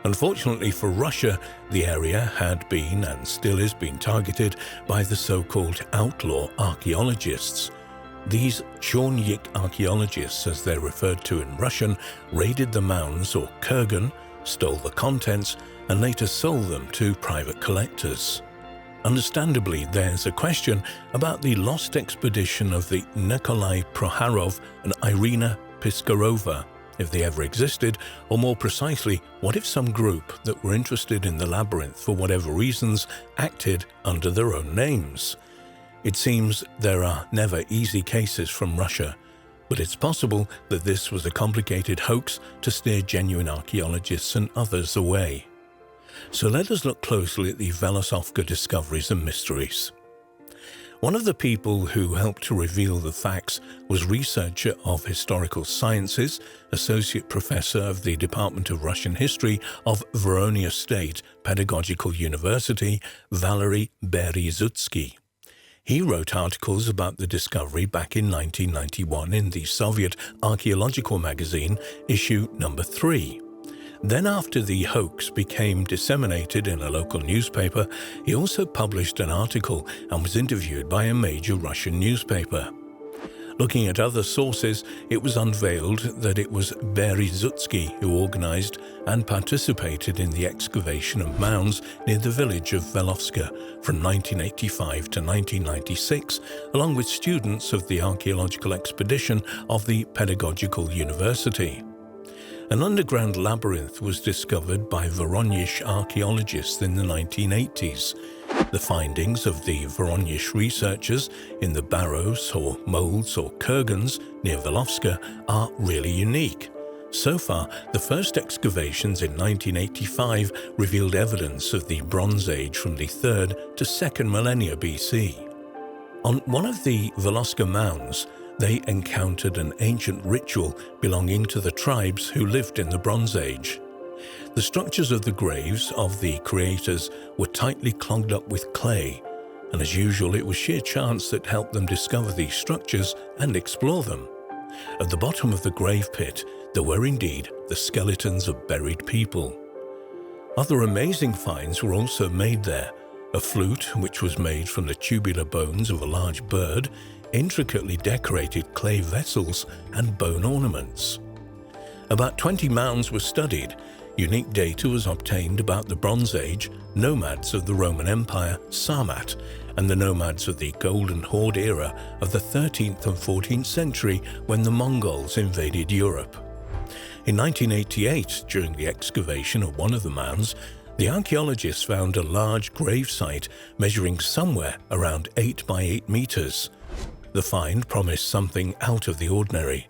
Unfortunately for Russia, the area had been and still is being targeted by the so-called outlaw archaeologists. These chornyik archaeologists, as they're referred to in Russian, raided the mounds or kurgan, stole the contents, and later sold them to private collectors. Understandably, there's a question about the lost expedition of the Nikolai Proharov and Irina Piskarova, if they ever existed, or more precisely, what if some group that were interested in the labyrinth for whatever reasons acted under their own names? It seems there are never easy cases from Russia, but it's possible that this was a complicated hoax to steer genuine archaeologists and others away. So let us look closely at the Velosovka discoveries and mysteries. One of the people who helped to reveal the facts was researcher of historical sciences, associate professor of the Department of Russian History of Voronezh State Pedagogical University, Valery Beryzutsky. He wrote articles about the discovery back in 1991 in the Soviet archaeological magazine, issue number 3. Then after the hoax became disseminated in a local newspaper, he also published an article and was interviewed by a major Russian newspaper. Looking at other sources, it was unveiled that it was Beryzutsky who organized and participated in the excavation of mounds near the village of Velovska from 1985 to 1996, along with students of the archaeological expedition of the Pedagogical University. An underground labyrinth was discovered by Voronezh archaeologists in the 1980s. The findings of the Voronezh researchers in the barrows or molds or kurgans near Velovska are really unique. So far, the first excavations in 1985 revealed evidence of the Bronze Age from the 3rd to 2nd millennia BC. On one of the Velovska mounds, they encountered an ancient ritual belonging to the tribes who lived in the Bronze Age. The structures of the graves of the creators were tightly clogged up with clay, and as usual it was sheer chance that helped them discover these structures and explore them. At the bottom of the grave pit, there were indeed the skeletons of buried people. Other amazing finds were also made there: a flute which was made from the tubular bones of a large bird, intricately decorated clay vessels, and bone ornaments. About 20 mounds were studied. Unique data was obtained about the Bronze Age, nomads of the Roman Empire, Sarmat, and the nomads of the Golden Horde era of the 13th and 14th century when the Mongols invaded Europe. In 1988, during the excavation of one of the mounds, the archaeologists found a large grave site measuring somewhere around 8 by 8 meters. The find promised something out of the ordinary.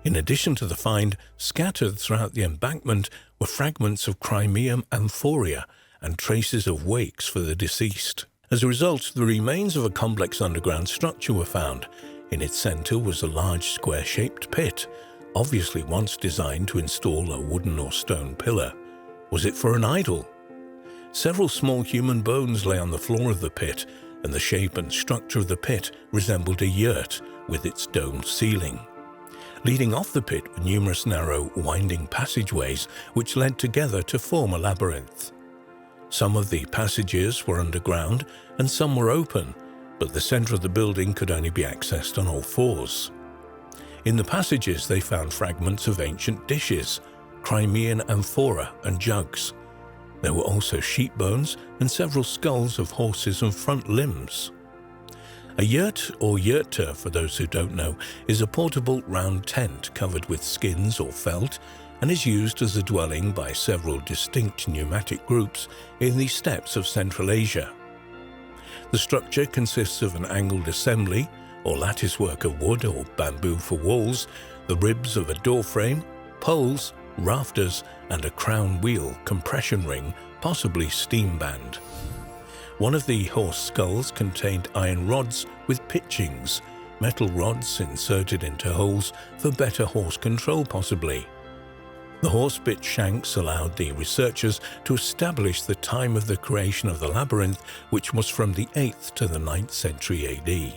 In addition to the find, scattered throughout the embankment were fragments of Crimean amphoria and traces of wakes for the deceased. As a result, the remains of a complex underground structure were found. In its center was a large square-shaped pit, obviously once designed to install a wooden or stone pillar. Was it for an idol? Several small human bones lay on the floor of the pit, and the shape and structure of the pit resembled a yurt with its domed ceiling. Leading off the pit were numerous narrow, winding passageways which led together to form a labyrinth. Some of the passages were underground and some were open, but the center of the building could only be accessed on all fours. In the passages they found fragments of ancient dishes, Crimean amphora and jugs. There were also sheep bones and several skulls of horses and front limbs. A yurt, or yurta for those who don't know, is a portable round tent covered with skins or felt and is used as a dwelling by several distinct pneumatic groups in the steppes of Central Asia. The structure consists of an angled assembly, or latticework of wood or bamboo for walls, the ribs of a door frame, poles, rafters, and a crown wheel compression ring, possibly steam band. One of the horse skulls contained iron rods with pitchings, metal rods inserted into holes for better horse control possibly. The horse-bit shanks allowed the researchers to establish the time of the creation of the labyrinth, which was from the 8th to the 9th century AD.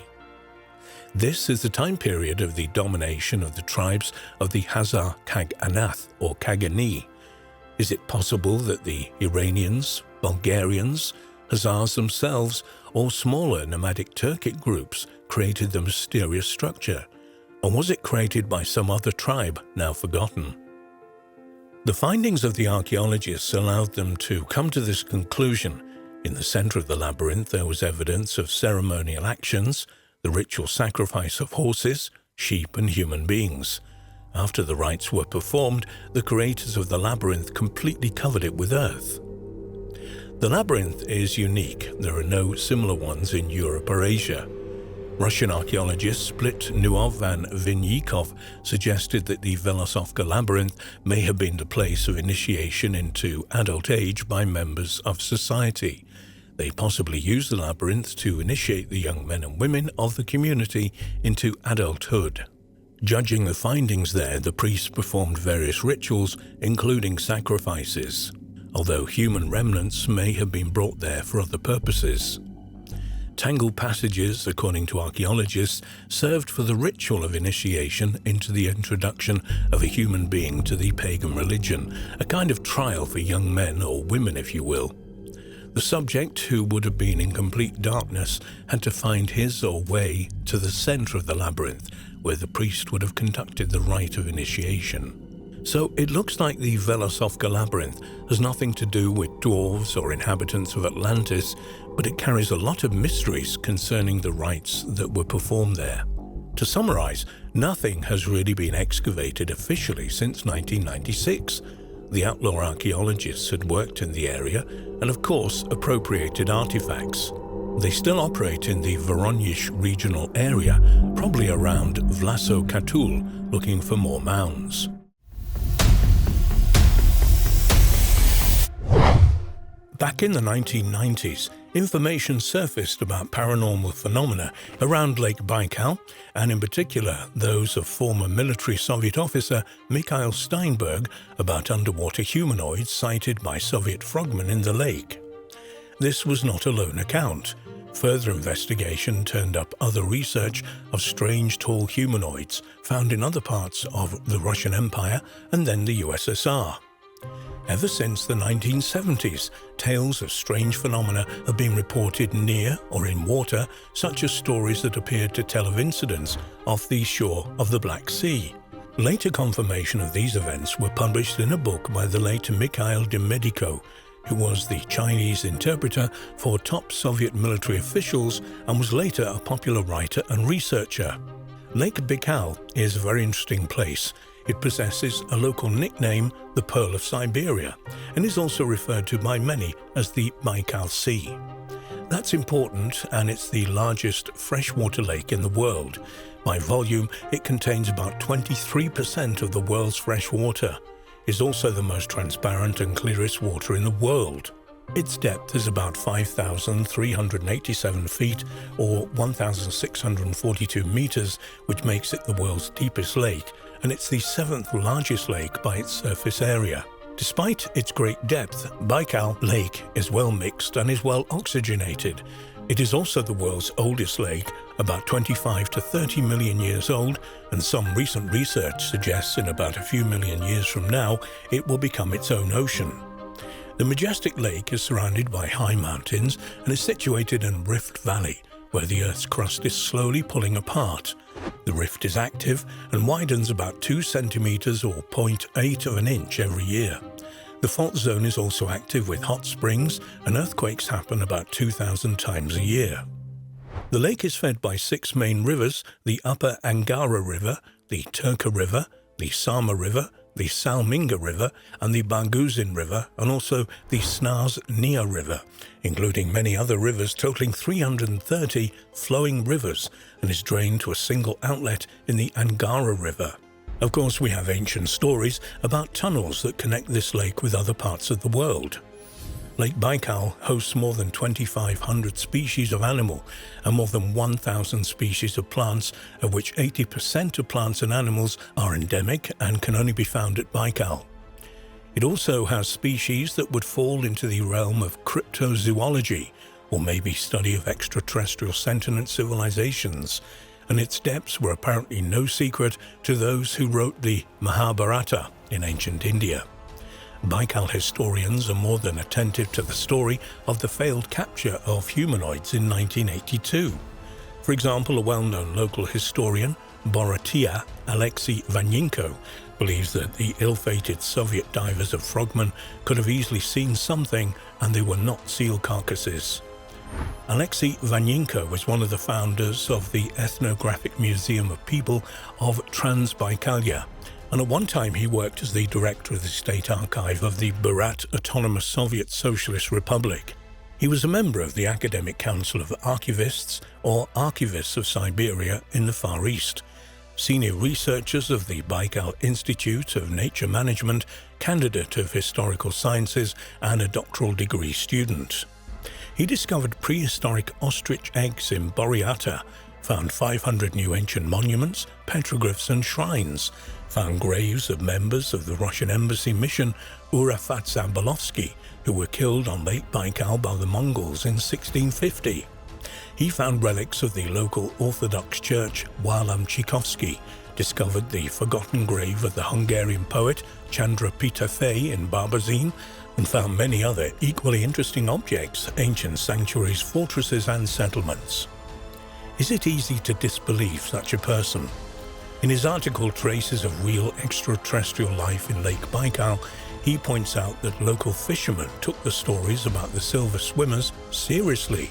This is the time period of the domination of the tribes of the Hazar Khaganath or Khagani. Is it possible that the Iranians, Bulgarians, Hazars themselves, or smaller nomadic Turkic groups created the mysterious structure? Or was it created by some other tribe now forgotten? The findings of the archaeologists allowed them to come to this conclusion. In the center of the labyrinth there was evidence of ceremonial actions, the ritual sacrifice of horses, sheep and human beings. After the rites were performed, the creators of the labyrinth completely covered it with earth. The labyrinth is unique. There are no similar ones in Europe or Asia. Russian archaeologist Split-Nuov and Vinyikov suggested that the Velosovka labyrinth may have been the place of initiation into adult age by members of society. They possibly used the labyrinth to initiate the young men and women of the community into adulthood. Judging the findings there, the priests performed various rituals, including sacrifices, although human remnants may have been brought there for other purposes. Tangled passages, according to archaeologists, served for the ritual of initiation into the introduction of a human being to the pagan religion, a kind of trial for young men or women, if you will. The subject, who would have been in complete darkness, had to find his or way to the center of the labyrinth, where the priest would have conducted the rite of initiation. So it looks like the Velosovka labyrinth has nothing to do with dwarves or inhabitants of Atlantis, but it carries a lot of mysteries concerning the rites that were performed there. To summarize, nothing has really been excavated officially since 1996. The outlaw archaeologists had worked in the area and, of course, appropriated artifacts. They still operate in the Voronezh regional area, probably around Vlasokatul, looking for more mounds. Back in the 1990s, information surfaced about paranormal phenomena around Lake Baikal, and in particular those of former military Soviet officer Mikhail Steinberg about underwater humanoids sighted by Soviet frogmen in the lake. This was not a lone account. Further investigation turned up other research of strange tall humanoids found in other parts of the Russian Empire and then the USSR. Ever since the 1970s, tales of strange phenomena have been reported near or in water, such as stories that appeared to tell of incidents off the shore of the Black Sea. Later confirmation of these events were published in a book by the late Mikhail Demediko, who was the Chinese interpreter for top Soviet military officials and was later a popular writer and researcher. Lake Baikal is a very interesting place. It possesses a local nickname, the Pearl of Siberia, and is also referred to by many as the Baikal Sea. That's important, and it's the largest freshwater lake in the world. By volume, it contains about 23% of the world's fresh water. It's also the most transparent and clearest water in the world. Its depth is about 5,387 feet, or 1,642 meters, which makes it the world's deepest lake, and it's the 7th largest lake by its surface area. Despite its great depth, Baikal Lake is well mixed and is well oxygenated. It is also the world's oldest lake, about 25 to 30 million years old, and some recent research suggests in about a few million years from now, it will become its own ocean. The majestic lake is surrounded by high mountains and is situated in a rift valley, where the Earth's crust is slowly pulling apart. The rift is active and widens about 2 centimeters or 0.8 of an inch every year. The fault zone is also active with hot springs, and earthquakes happen about 2,000 times a year. The lake is fed by 6 main rivers: the Upper Angara River, the Turka River, the Sama River, the Salminga River, and the Barguzin River, and also the Snars Nia River, including many other rivers totaling 330 flowing rivers, and is drained to a single outlet in the Angara River. Of course, we have ancient stories about tunnels that connect this lake with other parts of the world. Lake Baikal hosts more than 2,500 species of animal and more than 1,000 species of plants, of which 80% of plants and animals are endemic and can only be found at Baikal. It also has species that would fall into the realm of cryptozoology, or maybe study of extraterrestrial sentient civilizations, and its depths were apparently no secret to those who wrote the Mahabharata in ancient India. Baikal historians are more than attentive to the story of the failed capture of humanoids in 1982. For example, a well-known local historian, Borotia Alexei Vanyinko, believes that the ill-fated Soviet divers of Frogman could have easily seen something, and they were not seal carcasses. Alexei Vanyinko was one of the founders of the Ethnographic Museum of People of Transbaikalia, and at one time he worked as the director of the State Archive of the Burat Autonomous Soviet Socialist Republic. He was a member of the Academic Council of Archivists, or Archivists of Siberia in the Far East, senior researchers of the Baikal Institute of Nature Management, candidate of Historical Sciences, and a doctoral degree student. He discovered prehistoric ostrich eggs in Boryata, found 500 new ancient monuments, petroglyphs and shrines, found graves of members of the Russian embassy mission Urafat-Zabalovsky, who were killed on Lake Baikal by the Mongols in 1650. He found relics of the local Orthodox church Walam-Chikovsky, discovered the forgotten grave of the Hungarian poet Chandra Peter Fay in Barbazine, and found many other equally interesting objects, ancient sanctuaries, fortresses and settlements. Is it easy to disbelieve such a person? In his article Traces of Real Extraterrestrial Life in Lake Baikal, he points out that local fishermen took the stories about the silver swimmers seriously.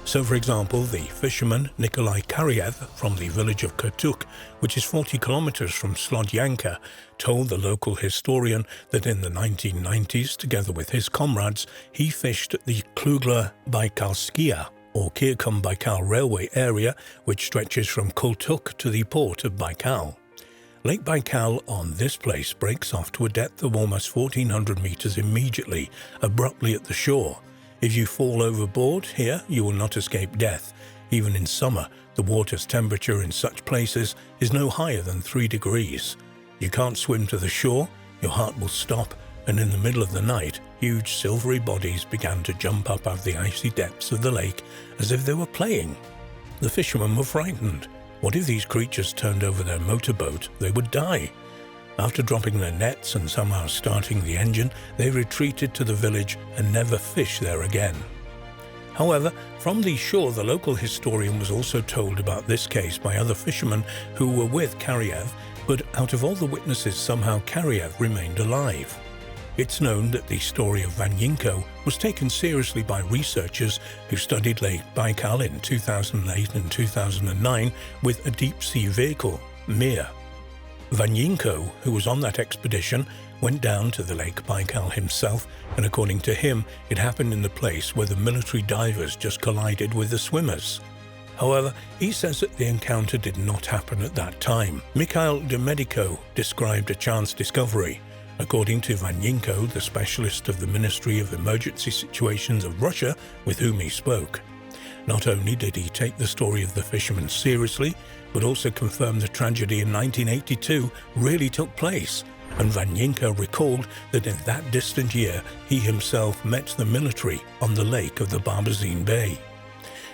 So, for example, the fisherman Nikolai Karyev from the village of Kurtuk, which is 40 kilometers from Slodyanka, told the local historian that in the 1990s, together with his comrades, he fished at the Klugla-Baikalskaya, or Kirkum-Baikal railway area, which stretches from Kurtuk to the port of Baikal. Lake Baikal on this place breaks off to a depth of almost 1,400 meters immediately, abruptly at the shore. If you fall overboard here, you will not escape death. Even in summer, the water's temperature in such places is no higher than 3 degrees. You can't swim to the shore, your heart will stop, and in the middle of the night, huge silvery bodies began to jump up out of the icy depths of the lake as if they were playing. The fishermen were frightened. What if these creatures turned over their motorboat? They would die. After dropping their nets and somehow starting the engine, they retreated to the village and never fished there again. However, from the shore, the local historian was also told about this case by other fishermen who were with Karyev, but out of all the witnesses, somehow Karyev remained alive. It's known that the story of Vanyinko was taken seriously by researchers who studied Lake Baikal in 2008 and 2009 with a deep-sea vehicle, Mera. Vanyinko, who was on that expedition, went down to the Lake Baikal himself, and according to him, it happened in the place where the military divers just collided with the swimmers. However, he says that the encounter did not happen at that time. Mikhail Demedico described a chance discovery. According to Vanyinko, the specialist of the Ministry of Emergency Situations of Russia with whom he spoke. Not only did he take the story of the fishermen seriously, but also confirmed the tragedy in 1982 really took place, and Vanyinko recalled that in that distant year he himself met the military on the lake of the Barbazine Bay.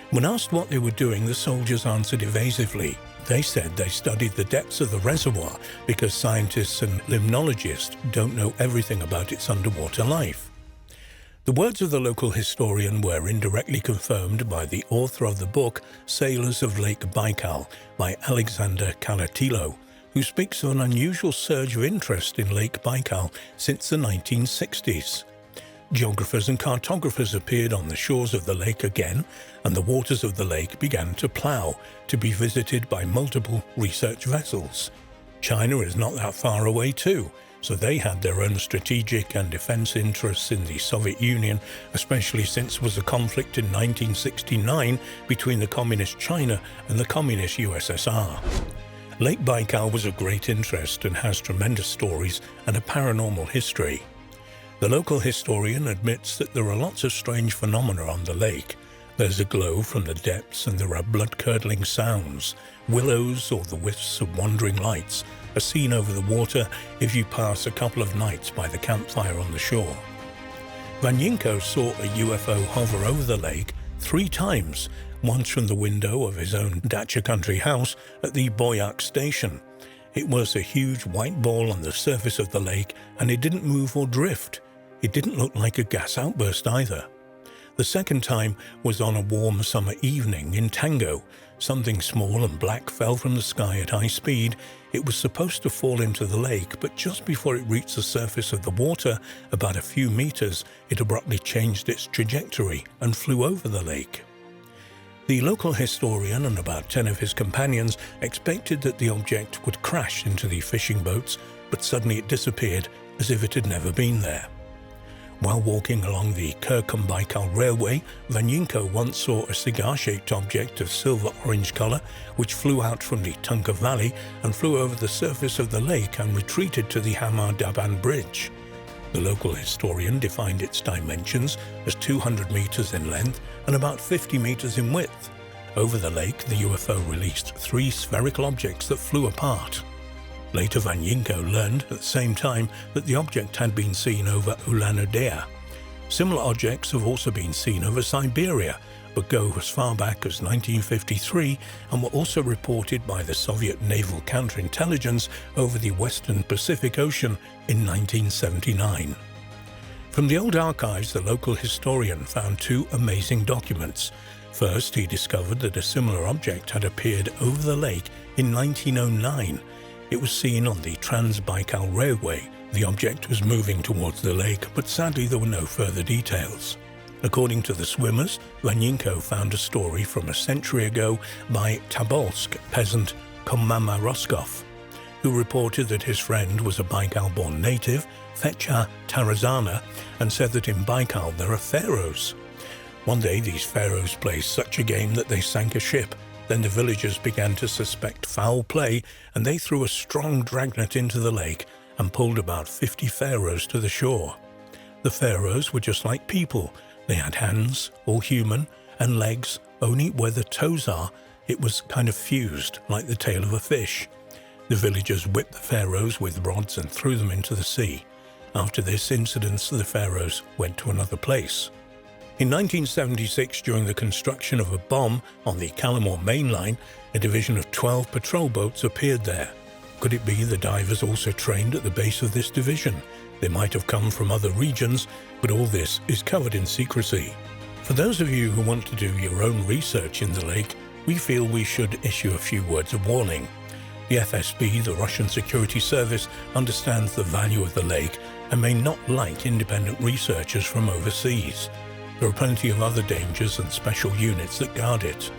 When asked what they were doing, the soldiers answered evasively. They said they studied the depths of the reservoir because scientists and limnologists don't know everything about its underwater life. The words of the local historian were indirectly confirmed by the author of the book Sailors of Lake Baikal by Alexander Kalatilo, who speaks of an unusual surge of interest in Lake Baikal since the 1960s. Geographers and cartographers appeared on the shores of the lake again, and the waters of the lake began to plough, to be visited by multiple research vessels. China is not that far away too, so they had their own strategic and defense interests in the Soviet Union, especially since there was a conflict in 1969 between the Communist China and the Communist USSR. Lake Baikal was of great interest and has tremendous stories and a paranormal history. The local historian admits that there are lots of strange phenomena on the lake. There's a glow from the depths and there are blood-curdling sounds, willows or the wisps of wandering lights, are seen over the water if you pass a couple of nights by the campfire on the shore. Vanyinko saw a UFO hover over the lake 3 times, once from the window of his own Dacha country house at the Boyac station. It was a huge white ball on the surface of the lake, and it didn't move or drift. It didn't look like a gas outburst either. The second time was on a warm summer evening in Tango. Something small and black fell from the sky at high speed. It was supposed to fall into the lake, but just before it reached the surface of the water, about a few meters, it abruptly changed its trajectory and flew over the lake. The local historian and about 10 of his companions expected that the object would crash into the fishing boats, but suddenly it disappeared as if it had never been there. While walking along the Kirkham-Baikal Railway, Vanyinko once saw a cigar-shaped object of silver-orange color which flew out from the Tunka Valley and flew over the surface of the lake and retreated to the Hamar Daban Bridge. The local historian defined its dimensions as 200 meters in length and about 50 meters in width. Over the lake, the UFO released 3 spherical objects that flew apart. Later, Vanyinko learned at the same time that the object had been seen over Ulan-Ude. Similar objects have also been seen over Siberia, but go as far back as 1953 and were also reported by the Soviet Naval Counterintelligence over the Western Pacific Ocean in 1979. From the old archives, the local historian found 2 amazing documents. First, he discovered that a similar object had appeared over the lake in 1909. It was seen on the Trans-Baikal Railway. The object was moving towards the lake, but sadly there were no further details. According to the swimmers, Vanyinko found a story from a century ago by Tobolsk peasant Komama Roskov, who reported that his friend was a Baikal-born native, Fetcha Tarazana, and said that in Baikal there are pharaohs. One day these pharaohs played such a game that they sank a ship. Then the villagers began to suspect foul play, and they threw a strong dragnet into the lake and pulled about 50 pharaohs to the shore. The pharaohs were just like people. They had hands, all human, and legs, only where the toes are, it was kind of fused, like the tail of a fish. The villagers whipped the pharaohs with rods and threw them into the sea. After this incident, the pharaohs went to another place. In 1976, during the construction of a bomb on the Calamore main line, a division of 12 patrol boats appeared there. Could it be the divers also trained at the base of this division? They might have come from other regions, but all this is covered in secrecy. For those of you who want to do your own research in the lake, we feel we should issue a few words of warning. The FSB, the Russian Security Service, understands the value of the lake and may not like independent researchers from overseas. There are plenty of other dangers and special units that guard it.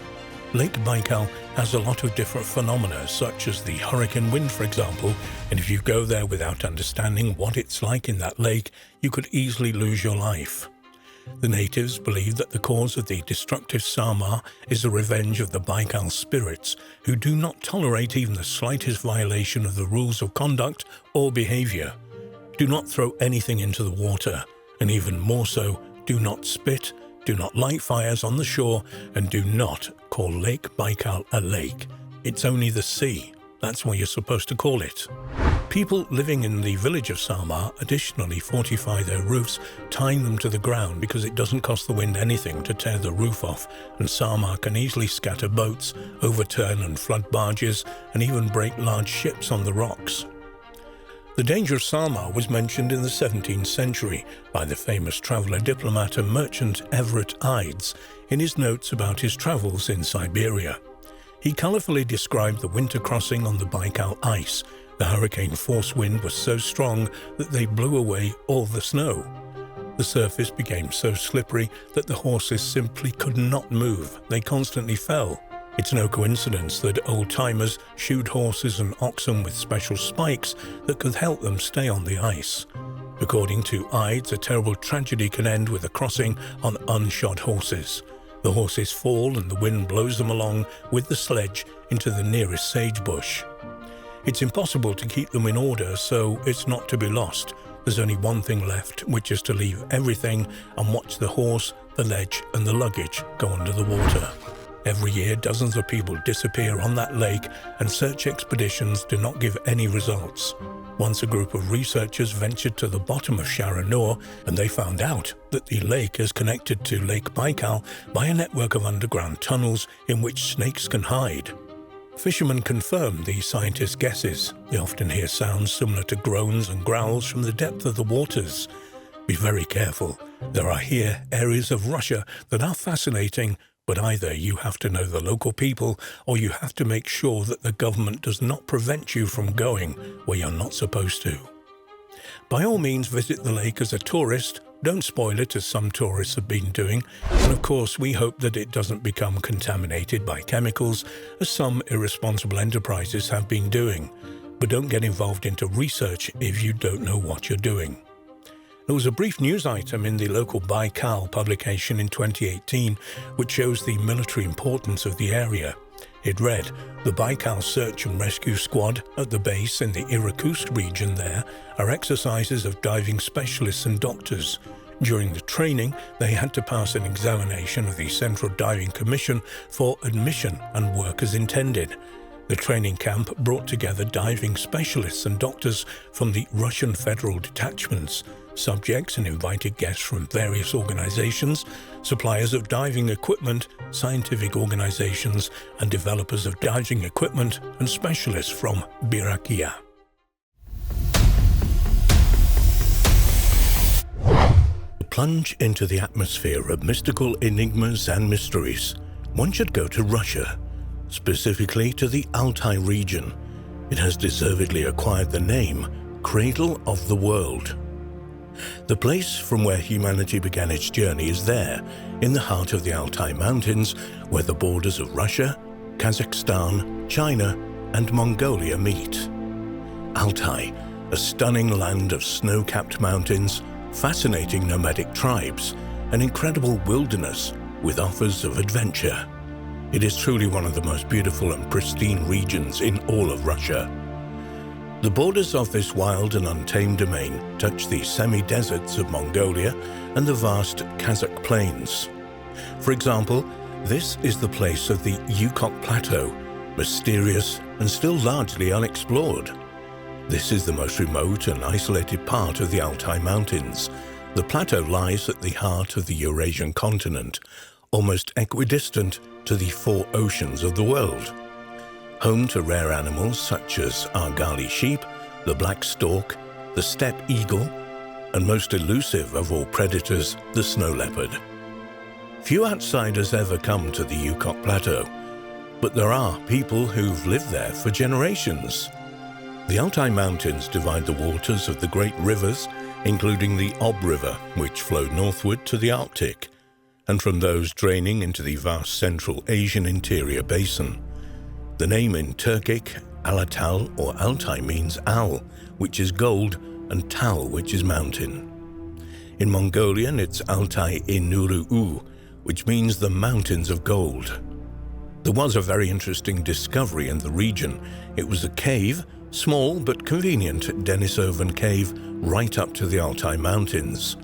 Lake Baikal has a lot of different phenomena, such as the hurricane wind, for example, and if you go there without understanding what it's like in that lake, you could easily lose your life. The natives believe that the cause of the destructive Samar is the revenge of the Baikal spirits, who do not tolerate even the slightest violation of the rules of conduct or behavior. Do not throw anything into the water, and even more so, do not spit, do not light fires on the shore, and do not call Lake Baikal a lake. It's only the sea. That's what you're supposed to call it. People living in the village of Samar additionally fortify their roofs, tying them to the ground because it doesn't cost the wind anything to tear the roof off, and Samar can easily scatter boats, overturn and flood barges, and even break large ships on the rocks. The danger of Samar was mentioned in the 17th century by the famous traveller, diplomat and merchant Everett Ides in his notes about his travels in Siberia. He colourfully described the winter crossing on the Baikal ice. The hurricane force wind was so strong that they blew away all the snow. The surface became so slippery that the horses simply could not move. They constantly fell. It's no coincidence that old-timers shoed horses and oxen with special spikes that could help them stay on the ice. According to Ides, a terrible tragedy can end with a crossing on unshod horses. The horses fall and the wind blows them along with the sledge into the nearest sagebush. It's impossible to keep them in order, so it's not to be lost. There's only one thing left, which is to leave everything and watch the horse, the ledge and the luggage go under the water. Every year, dozens of people disappear on that lake, and search expeditions do not give any results. Once a group of researchers ventured to the bottom of Shara Noor, and they found out that the lake is connected to Lake Baikal by a network of underground tunnels in which snakes can hide. Fishermen confirm the scientists' guesses. They often hear sounds similar to groans and growls from the depth of the waters. Be very careful. There are here areas of Russia that are fascinating, but either you have to know the local people or you have to make sure that the government does not prevent you from going where you're not supposed to. By all means, visit the lake as a tourist. Don't spoil it as some tourists have been doing. And of course, we hope that it doesn't become contaminated by chemicals, as some irresponsible enterprises have been doing. But don't get involved into research if you don't know what you're doing. There was a brief news item in the local Baikal publication in 2018 which shows the military importance of the area. It read, "The Baikal Search and Rescue Squad at the base in the Irkutsk region there are exercises of diving specialists and doctors. During the training, they had to pass an examination of the Central Diving Commission for admission and work as intended. The training camp brought together diving specialists and doctors from the Russian federal detachments, subjects and invited guests from various organizations, suppliers of diving equipment, scientific organizations, and developers of diving equipment and specialists from Birakia." To plunge into the atmosphere of mystical enigmas and mysteries, one should go to Russia, specifically to the Altai region. It has deservedly acquired the name Cradle of the World. The place from where humanity began its journey is there, in the heart of the Altai Mountains, where the borders of Russia, Kazakhstan, China, and Mongolia meet. Altai, a stunning land of snow-capped mountains, fascinating nomadic tribes, an incredible wilderness with offers of adventure. It is truly one of the most beautiful and pristine regions in all of Russia. The borders of this wild and untamed domain touch the semi-deserts of Mongolia and the vast Kazakh plains. For example, this is the place of the Yukok Plateau, mysterious and still largely unexplored. This is the most remote and isolated part of the Altai Mountains. The plateau lies at the heart of the Eurasian continent, almost equidistant to the four oceans of the world. Home to rare animals such as Argali sheep, the black stork, the steppe eagle, and most elusive of all predators, the snow leopard. Few outsiders ever come to the Yukok Plateau, but there are people who've lived there for generations. The Altai Mountains divide the waters of the great rivers, including the Ob River, which flowed northward to the Arctic, and from those draining into the vast Central Asian interior basin. The name in Turkic, Alatal or Altai means owl, which is gold, and Tal, which is mountain. In Mongolian, it's Altai Inuru, which means the mountains of gold. There was a very interesting discovery in the region. It was a cave, small but convenient Denisovan cave, right up to the Altai Mountains.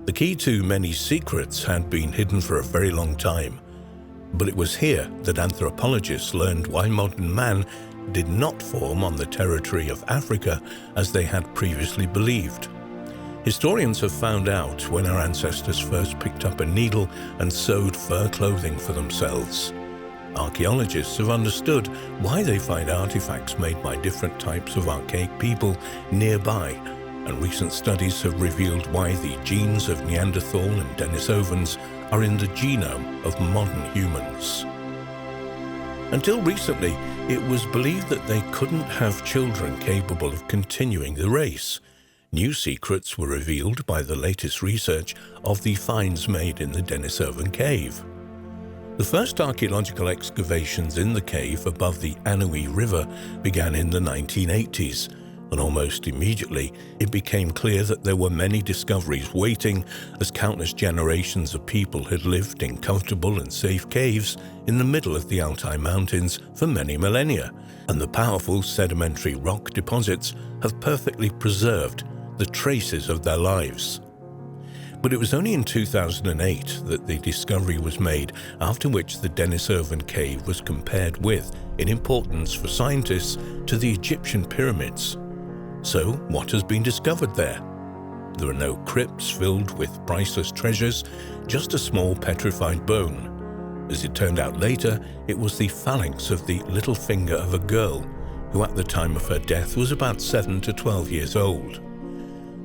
The key to many secrets had been hidden for a very long time. But it was here that anthropologists learned why modern man did not form on the territory of Africa as they had previously believed. Historians have found out when our ancestors first picked up a needle and sewed fur clothing for themselves. Archaeologists have understood why they find artifacts made by different types of archaic people nearby, and recent studies have revealed why the genes of Neanderthal and Denisovans are in the genome of modern humans. Until recently, it was believed that they couldn't have children capable of continuing the race. New secrets were revealed by the latest research of the finds made in the Denisovan cave. The first archaeological excavations in the cave above the Anhui River began in the 1980s, and almost immediately it became clear that there were many discoveries waiting, as countless generations of people had lived in comfortable and safe caves in the middle of the Altai Mountains for many millennia, and the powerful sedimentary rock deposits have perfectly preserved the traces of their lives. But it was only in 2008 that the discovery was made, after which the Denisovan cave was compared with, in importance for scientists, to the Egyptian pyramids. So, what has been discovered there? There are no crypts filled with priceless treasures, just a small petrified bone. As it turned out later, it was the phalanx of the little finger of a girl, who at the time of her death was about 7 to 12 years old.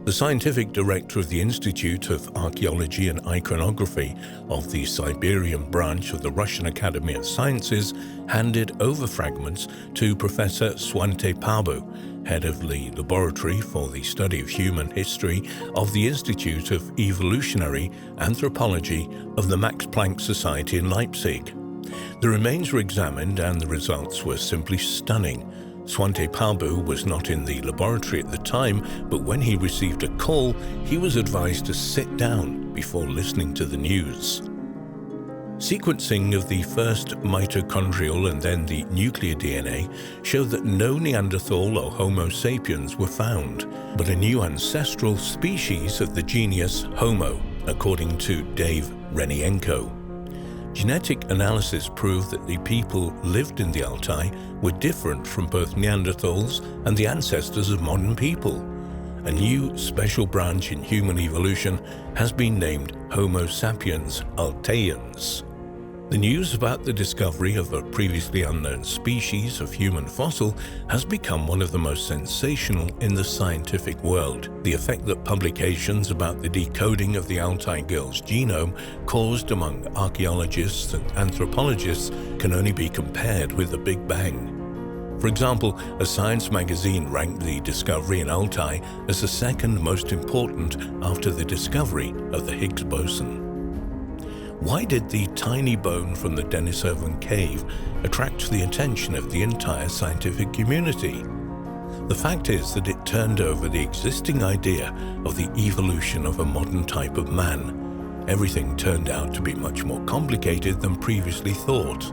The scientific director of the Institute of Archaeology and Iconography of the Siberian branch of the Russian Academy of Sciences handed over fragments to Professor Svante Pääbo, head of the Laboratory for the Study of Human History of the Institute of Evolutionary Anthropology of the Max Planck Society in Leipzig. The remains were examined and the results were simply stunning. Svante Pääbo was not in the laboratory at the time, but when he received a call, he was advised to sit down before listening to the news. Sequencing of the first mitochondrial and then the nuclear DNA showed that no Neanderthal or Homo sapiens were found, but a new ancestral species of the genus Homo, according to Dave Renienko. Genetic analysis proved that the people lived in the Altai were different from both Neanderthals and the ancestors of modern people. A new special branch in human evolution has been named Homo sapiens Altaians. The news about the discovery of a previously unknown species of human fossil has become one of the most sensational in the scientific world. The effect that publications about the decoding of the Altai girl's genome caused among archaeologists and anthropologists can only be compared with the Big Bang. For example, a science magazine ranked the discovery in Altai as the second most important after the discovery of the Higgs boson. Why did the tiny bone from the Denisovan cave attract the attention of the entire scientific community? The fact is that it turned over the existing idea of the evolution of a modern type of man. Everything turned out to be much more complicated than previously thought.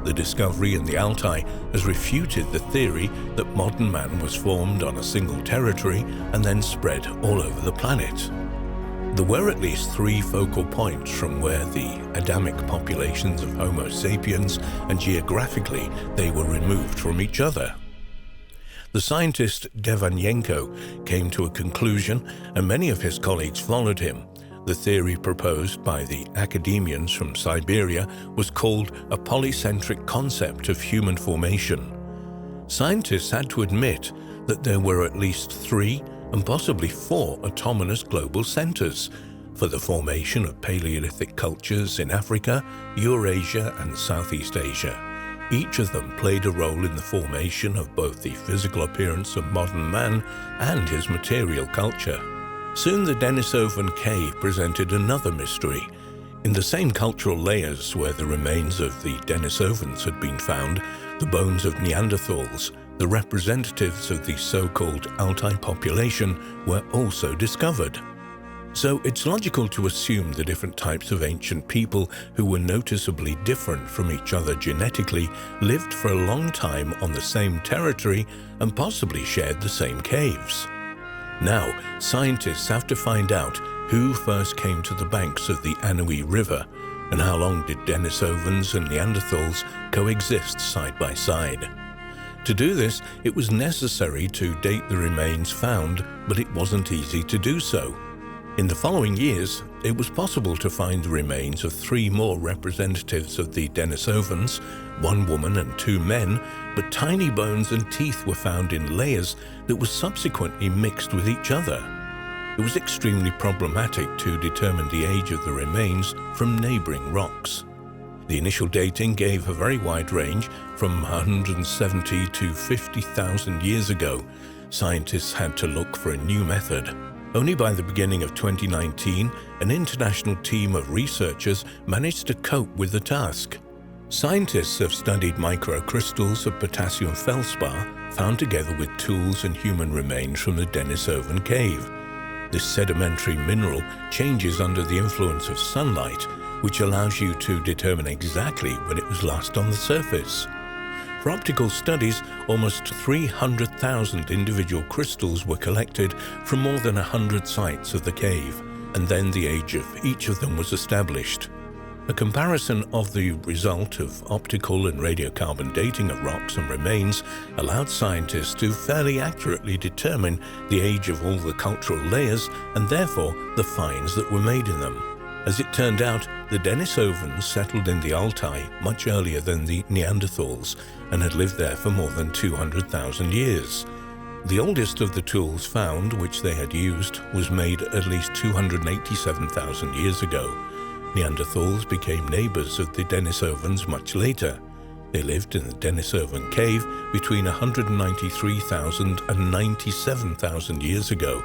The discovery in the Altai has refuted the theory that modern man was formed on a single territory and then spread all over the planet. There were at least 3 focal points from where the Adamic populations of Homo sapiens, and geographically they were removed from each other. The scientist Devanyenko came to a conclusion, and many of his colleagues followed him. The theory proposed by the academians from Siberia was called a polycentric concept of human formation. Scientists had to admit that there were at least 3 and possibly 4 autonomous global centers for the formation of Paleolithic cultures in Africa, Eurasia, and Southeast Asia. Each of them played a role in the formation of both the physical appearance of modern man and his material culture. Soon the Denisovan cave presented another mystery. In the same cultural layers where the remains of the Denisovans had been found, the bones of Neanderthals, the representatives of the so-called Altai population, were also discovered. So it's logical to assume the different types of ancient people who were noticeably different from each other genetically lived for a long time on the same territory and possibly shared the same caves. Now, scientists have to find out who first came to the banks of the Anhui River and how long did Denisovans and Neanderthals coexist side by side. To do this, it was necessary to date the remains found, but it wasn't easy to do so. In the following years, it was possible to find the remains of 3 more representatives of the Denisovans, 1 woman and 2 men, but tiny bones and teeth were found in layers that were subsequently mixed with each other. It was extremely problematic to determine the age of the remains from neighboring rocks. The initial dating gave a very wide range, from 170 to 50,000 years ago. Scientists had to look for a new method. Only by the beginning of 2019, an international team of researchers managed to cope with the task. Scientists have studied microcrystals of potassium feldspar found together with tools and human remains from the Denisovan cave. This sedimentary mineral changes under the influence of sunlight, which allows you to determine exactly when it was last on the surface. For optical studies, almost 300,000 individual crystals were collected from more than 100 sites of the cave. and then the age of each of them was established. A comparison of the result of optical and radiocarbon dating of rocks and remains allowed scientists to fairly accurately determine the age of all the cultural layers and therefore the finds that were made in them. As it turned out, the Denisovans settled in the Altai much earlier than the Neanderthals and had lived there for more than 200,000 years. The oldest of the tools found, which they had used, was made at least 287,000 years ago. Neanderthals became neighbors of the Denisovans much later. They lived in the Denisovan cave between 193,000 and 97,000 years ago,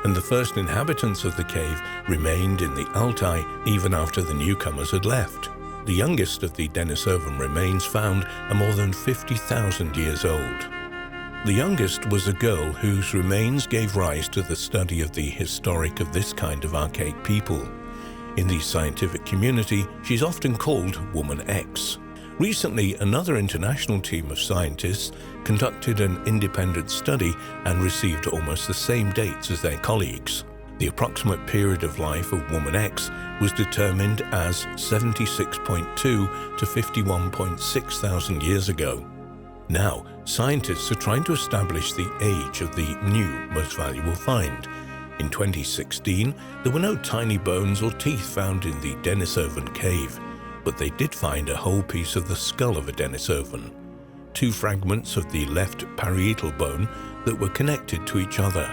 and the first inhabitants of the cave remained in the Altai even after the newcomers had left. The youngest of the Denisovan remains found are more than 50,000 years old. The youngest was a girl whose remains gave rise to the study of the historic of this kind of archaic people. In the scientific community, she's often called Woman X. Recently, another international team of scientists conducted an independent study and received almost the same dates as their colleagues. The approximate period of life of Woman X was determined as 76.2 to 51.6 thousand years ago. Now, scientists are trying to establish the age of the new most valuable find. In 2016, there were no tiny bones or teeth found in the Denisovan cave, but they did find a whole piece of the skull of a Denisovan, 2 fragments of the left parietal bone that were connected to each other.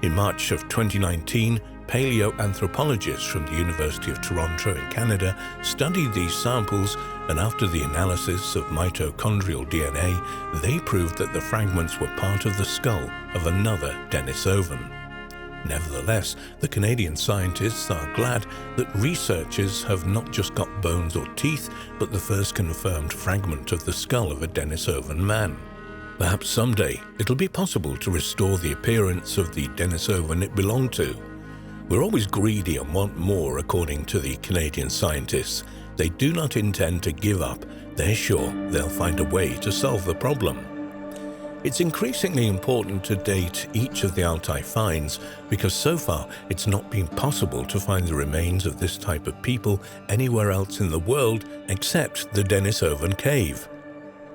In March of 2019, paleoanthropologists from the University of Toronto in Canada studied these samples, and after the analysis of mitochondrial DNA, they proved that the fragments were part of the skull of another Denisovan. Nevertheless, the Canadian scientists are glad that researchers have not just got bones or teeth, but the first confirmed fragment of the skull of a Denisovan man. Perhaps someday it'll be possible to restore the appearance of the Denisovan it belonged to. We're always greedy and want more, according to the Canadian scientists. They do not intend to give up. They're sure they'll find a way to solve the problem. It's increasingly important to date each of the Altai finds because so far it's not been possible to find the remains of this type of people anywhere else in the world except the Denisovan cave.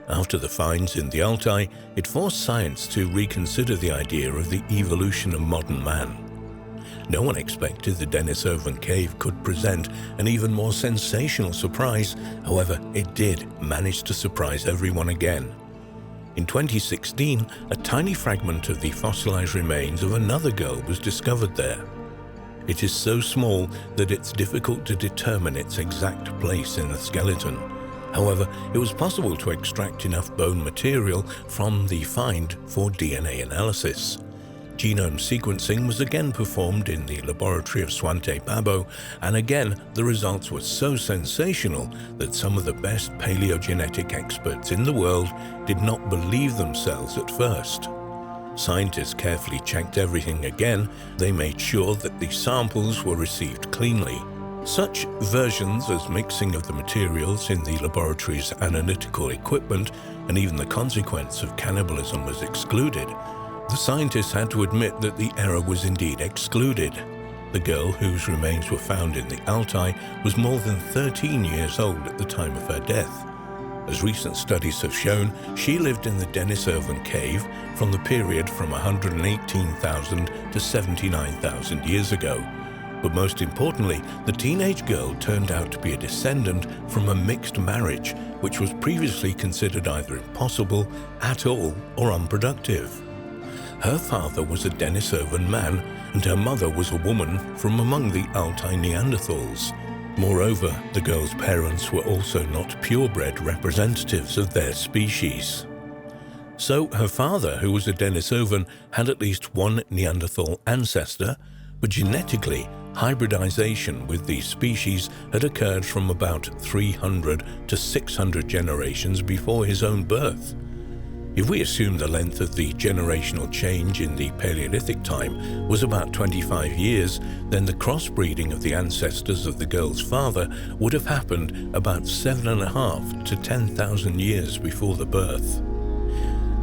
After the finds in the Altai, it forced science to reconsider the idea of the evolution of modern man. No one expected the Denisovan cave could present an even more sensational surprise. However, it did manage to surprise everyone again. In 2016, a tiny fragment of the fossilized remains of another girl was discovered there. It is so small that it's difficult to determine its exact place in the skeleton. However, it was possible to extract enough bone material from the find for DNA analysis. Genome sequencing was again performed in the laboratory of Swante Babo, and again the results were so sensational that some of the best paleogenetic experts in the world did not believe themselves at first. Scientists carefully checked everything again. They made sure that the samples were received cleanly. Such versions as mixing of the materials in the laboratory's analytical equipment and even the consequence of cannibalism was excluded. The scientists had to admit that the error was indeed excluded. The girl whose remains were found in the Altai was more than 13 years old at the time of her death. As recent studies have shown, she lived in the Denisovan cave from the period from 118,000 to 79,000 years ago. But most importantly, the teenage girl turned out to be a descendant from a mixed marriage, which was previously considered either impossible at all or unproductive. Her father was a Denisovan man, and her mother was a woman from among the Altai Neanderthals. Moreover, the girl's parents were also not purebred representatives of their species. So her father, who was a Denisovan, had at least one Neanderthal ancestor, but genetically, hybridization with these species had occurred from about 300 to 600 generations before his own birth. If we assume the length of the generational change in the Paleolithic time was about 25 years, then the crossbreeding of the ancestors of the girl's father would have happened about 7,500 to 10,000 years before the birth.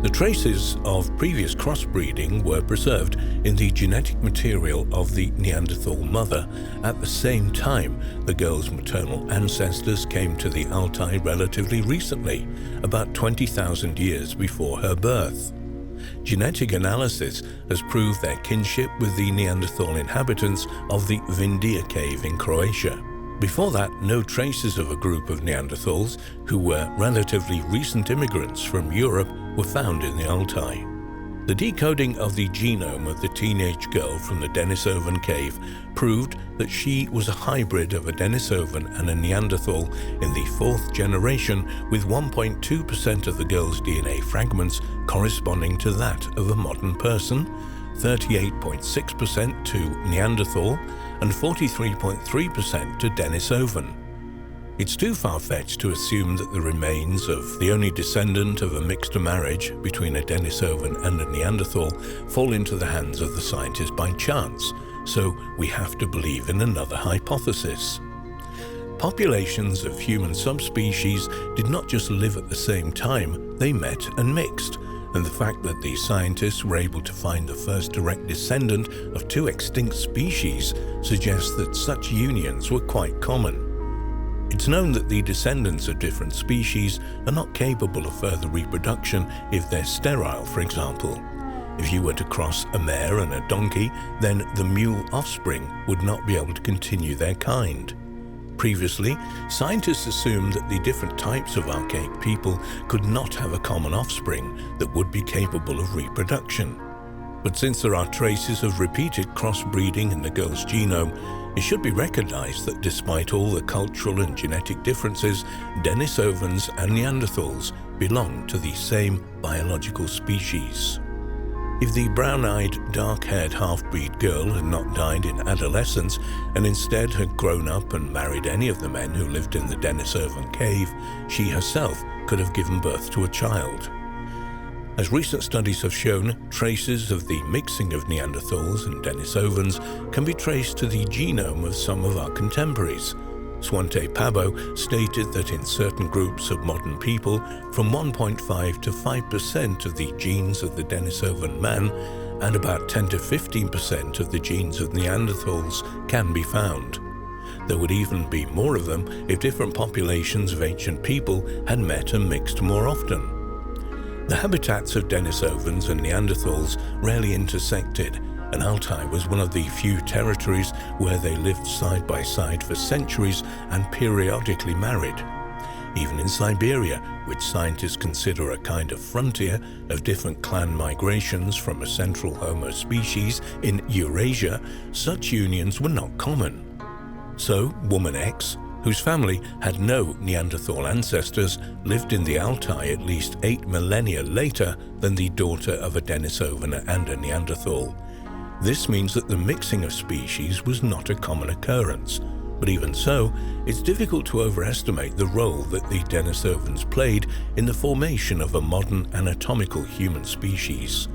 The traces of previous crossbreeding were preserved in the genetic material of the Neanderthal mother. At the same time, the girl's maternal ancestors came to the Altai relatively recently, about 20,000 years before her birth. Genetic analysis has proved their kinship with the Neanderthal inhabitants of the Vindija cave in Croatia. Before that, no traces of a group of Neanderthals, who were relatively recent immigrants from Europe, were found in the Altai. The decoding of the genome of the teenage girl from the Denisovan cave proved that she was a hybrid of a Denisovan and a Neanderthal in the fourth generation, with 1.2% of the girl's DNA fragments corresponding to that of a modern person, 38.6% to Neanderthal, and 43.3% to Denisovan. It's too far-fetched to assume that the remains of the only descendant of a mixed marriage between a Denisovan and a Neanderthal fall into the hands of the scientists by chance, so we have to believe in another hypothesis. Populations of human subspecies did not just live at the same time, they met and mixed, and the fact that these scientists were able to find the first direct descendant of two extinct species suggests that such unions were quite common. It's known that the descendants of different species are not capable of further reproduction if they're sterile, for example. If you were to cross a mare and a donkey, then the mule offspring would not be able to continue their kind. Previously, scientists assumed that the different types of archaic people could not have a common offspring that would be capable of reproduction. But since there are traces of repeated crossbreeding in the girl's genome, it should be recognized that despite all the cultural and genetic differences, Denisovans and Neanderthals belong to the same biological species. If the brown-eyed, dark-haired half-breed girl had not died in adolescence and instead had grown up and married any of the men who lived in the Denisovan cave, she herself could have given birth to a child. As recent studies have shown, traces of the mixing of Neanderthals and Denisovans can be traced to the genome of some of our contemporaries. Swante Pabo stated that in certain groups of modern people, from 1.5 to 5% of the genes of the Denisovan man and about 10 to 15% of the genes of Neanderthals can be found. There would even be more of them if different populations of ancient people had met and mixed more often. The habitats of Denisovans and Neanderthals rarely intersected, and Altai was one of the few territories where they lived side by side for centuries and periodically married. Even in Siberia, which scientists consider a kind of frontier of different clan migrations from a central Homo species in Eurasia, such unions were not common. So, Woman X, whose family had no Neanderthal ancestors, lived in the Altai at least 8 millennia later than the daughter of a Denisovan and a Neanderthal. This means that the mixing of species was not a common occurrence, but even so, it's difficult to overestimate the role that the Denisovans played in the formation of a modern anatomical human species.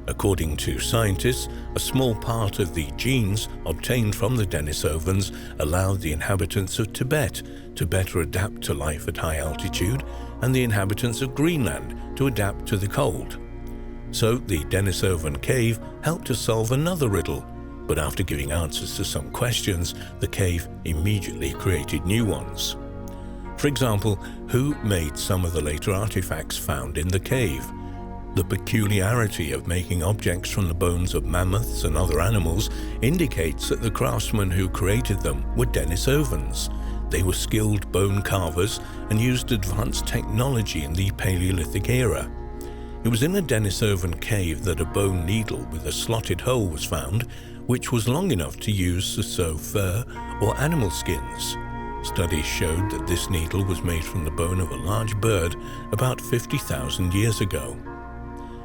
According to scientists, a small part of the genes obtained from the Denisovans allowed the inhabitants of Tibet to better adapt to life at high altitude and the inhabitants of Greenland to adapt to the cold. So the Denisovan cave helped to solve another riddle, but after giving answers to some questions, the cave immediately created new ones. For example, who made some of the later artifacts found in the cave? The peculiarity of making objects from the bones of mammoths and other animals indicates that the craftsmen who created them were Denisovans. They were skilled bone carvers and used advanced technology in the Paleolithic era. It was in a Denisovan cave that a bone needle with a slotted hole was found, which was long enough to use to sew fur or animal skins. Studies showed that this needle was made from the bone of a large bird about 50,000 years ago.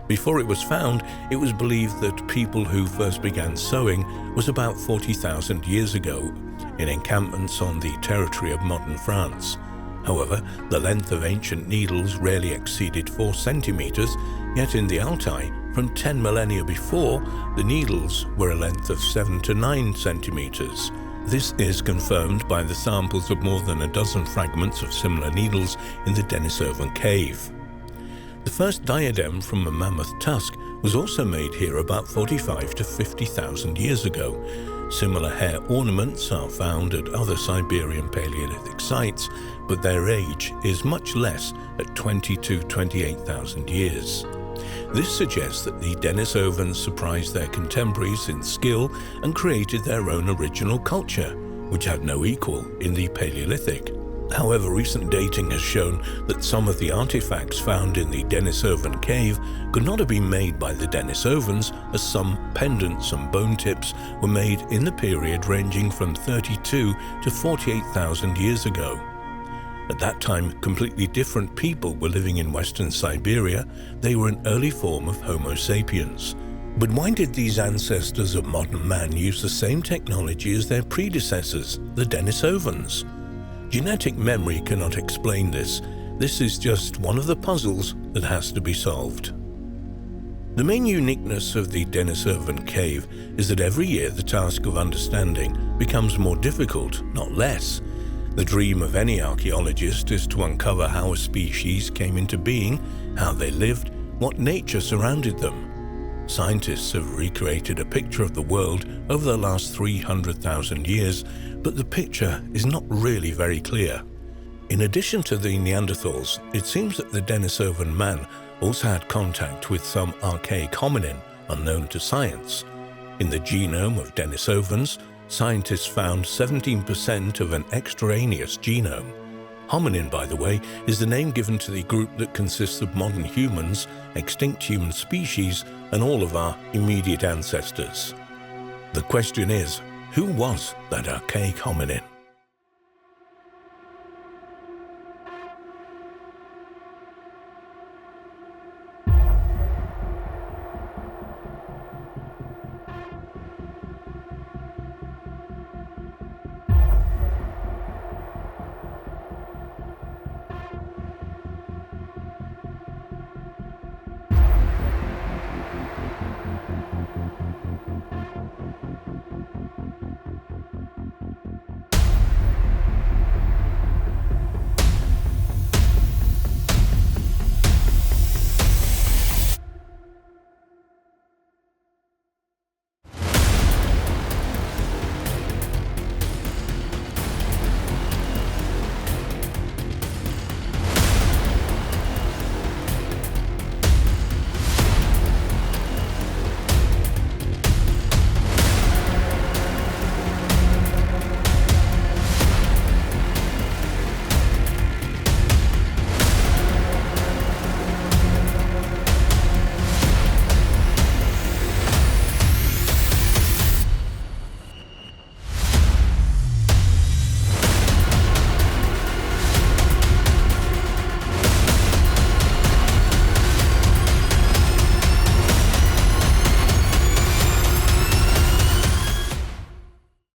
Before it was found, it was believed that people who first began sewing was about 40,000 years ago in encampments on the territory of modern France. However, the length of ancient needles rarely exceeded 4 centimeters, yet in the Altai, from 10 millennia before, the needles were a length of 7 to 9 centimeters. This is confirmed by the samples of more than a dozen fragments of similar needles in the Denisovan cave. The first diadem from a mammoth tusk was also made here about 45 to 50,000 years ago. Similar hair ornaments are found at other Siberian Paleolithic sites, but their age is much less at 20 to 28,000 years. This suggests that the Denisovans surprised their contemporaries in skill and created their own original culture, which had no equal in the Paleolithic. However, recent dating has shown that some of the artifacts found in the Denisovan cave could not have been made by the Denisovans, as some pendants and bone tips were made in the period ranging from 32 to 48,000 years ago. At that time, completely different people were living in Western Siberia. They were an early form of Homo sapiens. But why did these ancestors of modern man use the same technology as their predecessors, the Denisovans? Genetic memory cannot explain this. This is just one of the puzzles that has to be solved. The main uniqueness of the Denisovan cave is that every year the task of understanding becomes more difficult, not less. The dream of any archaeologist is to uncover how a species came into being, how they lived, what nature surrounded them. Scientists have recreated a picture of the world over the last 300,000 years, but the picture is not really very clear. In addition to the Neanderthals, it seems that the Denisovan man also had contact with some archaic hominin unknown to science. In the genome of Denisovans, scientists found 17% of an extraneous genome. Hominin, by the way, is the name given to the group that consists of modern humans, extinct human species, and all of our immediate ancestors. The question is, who was that archaic hominin?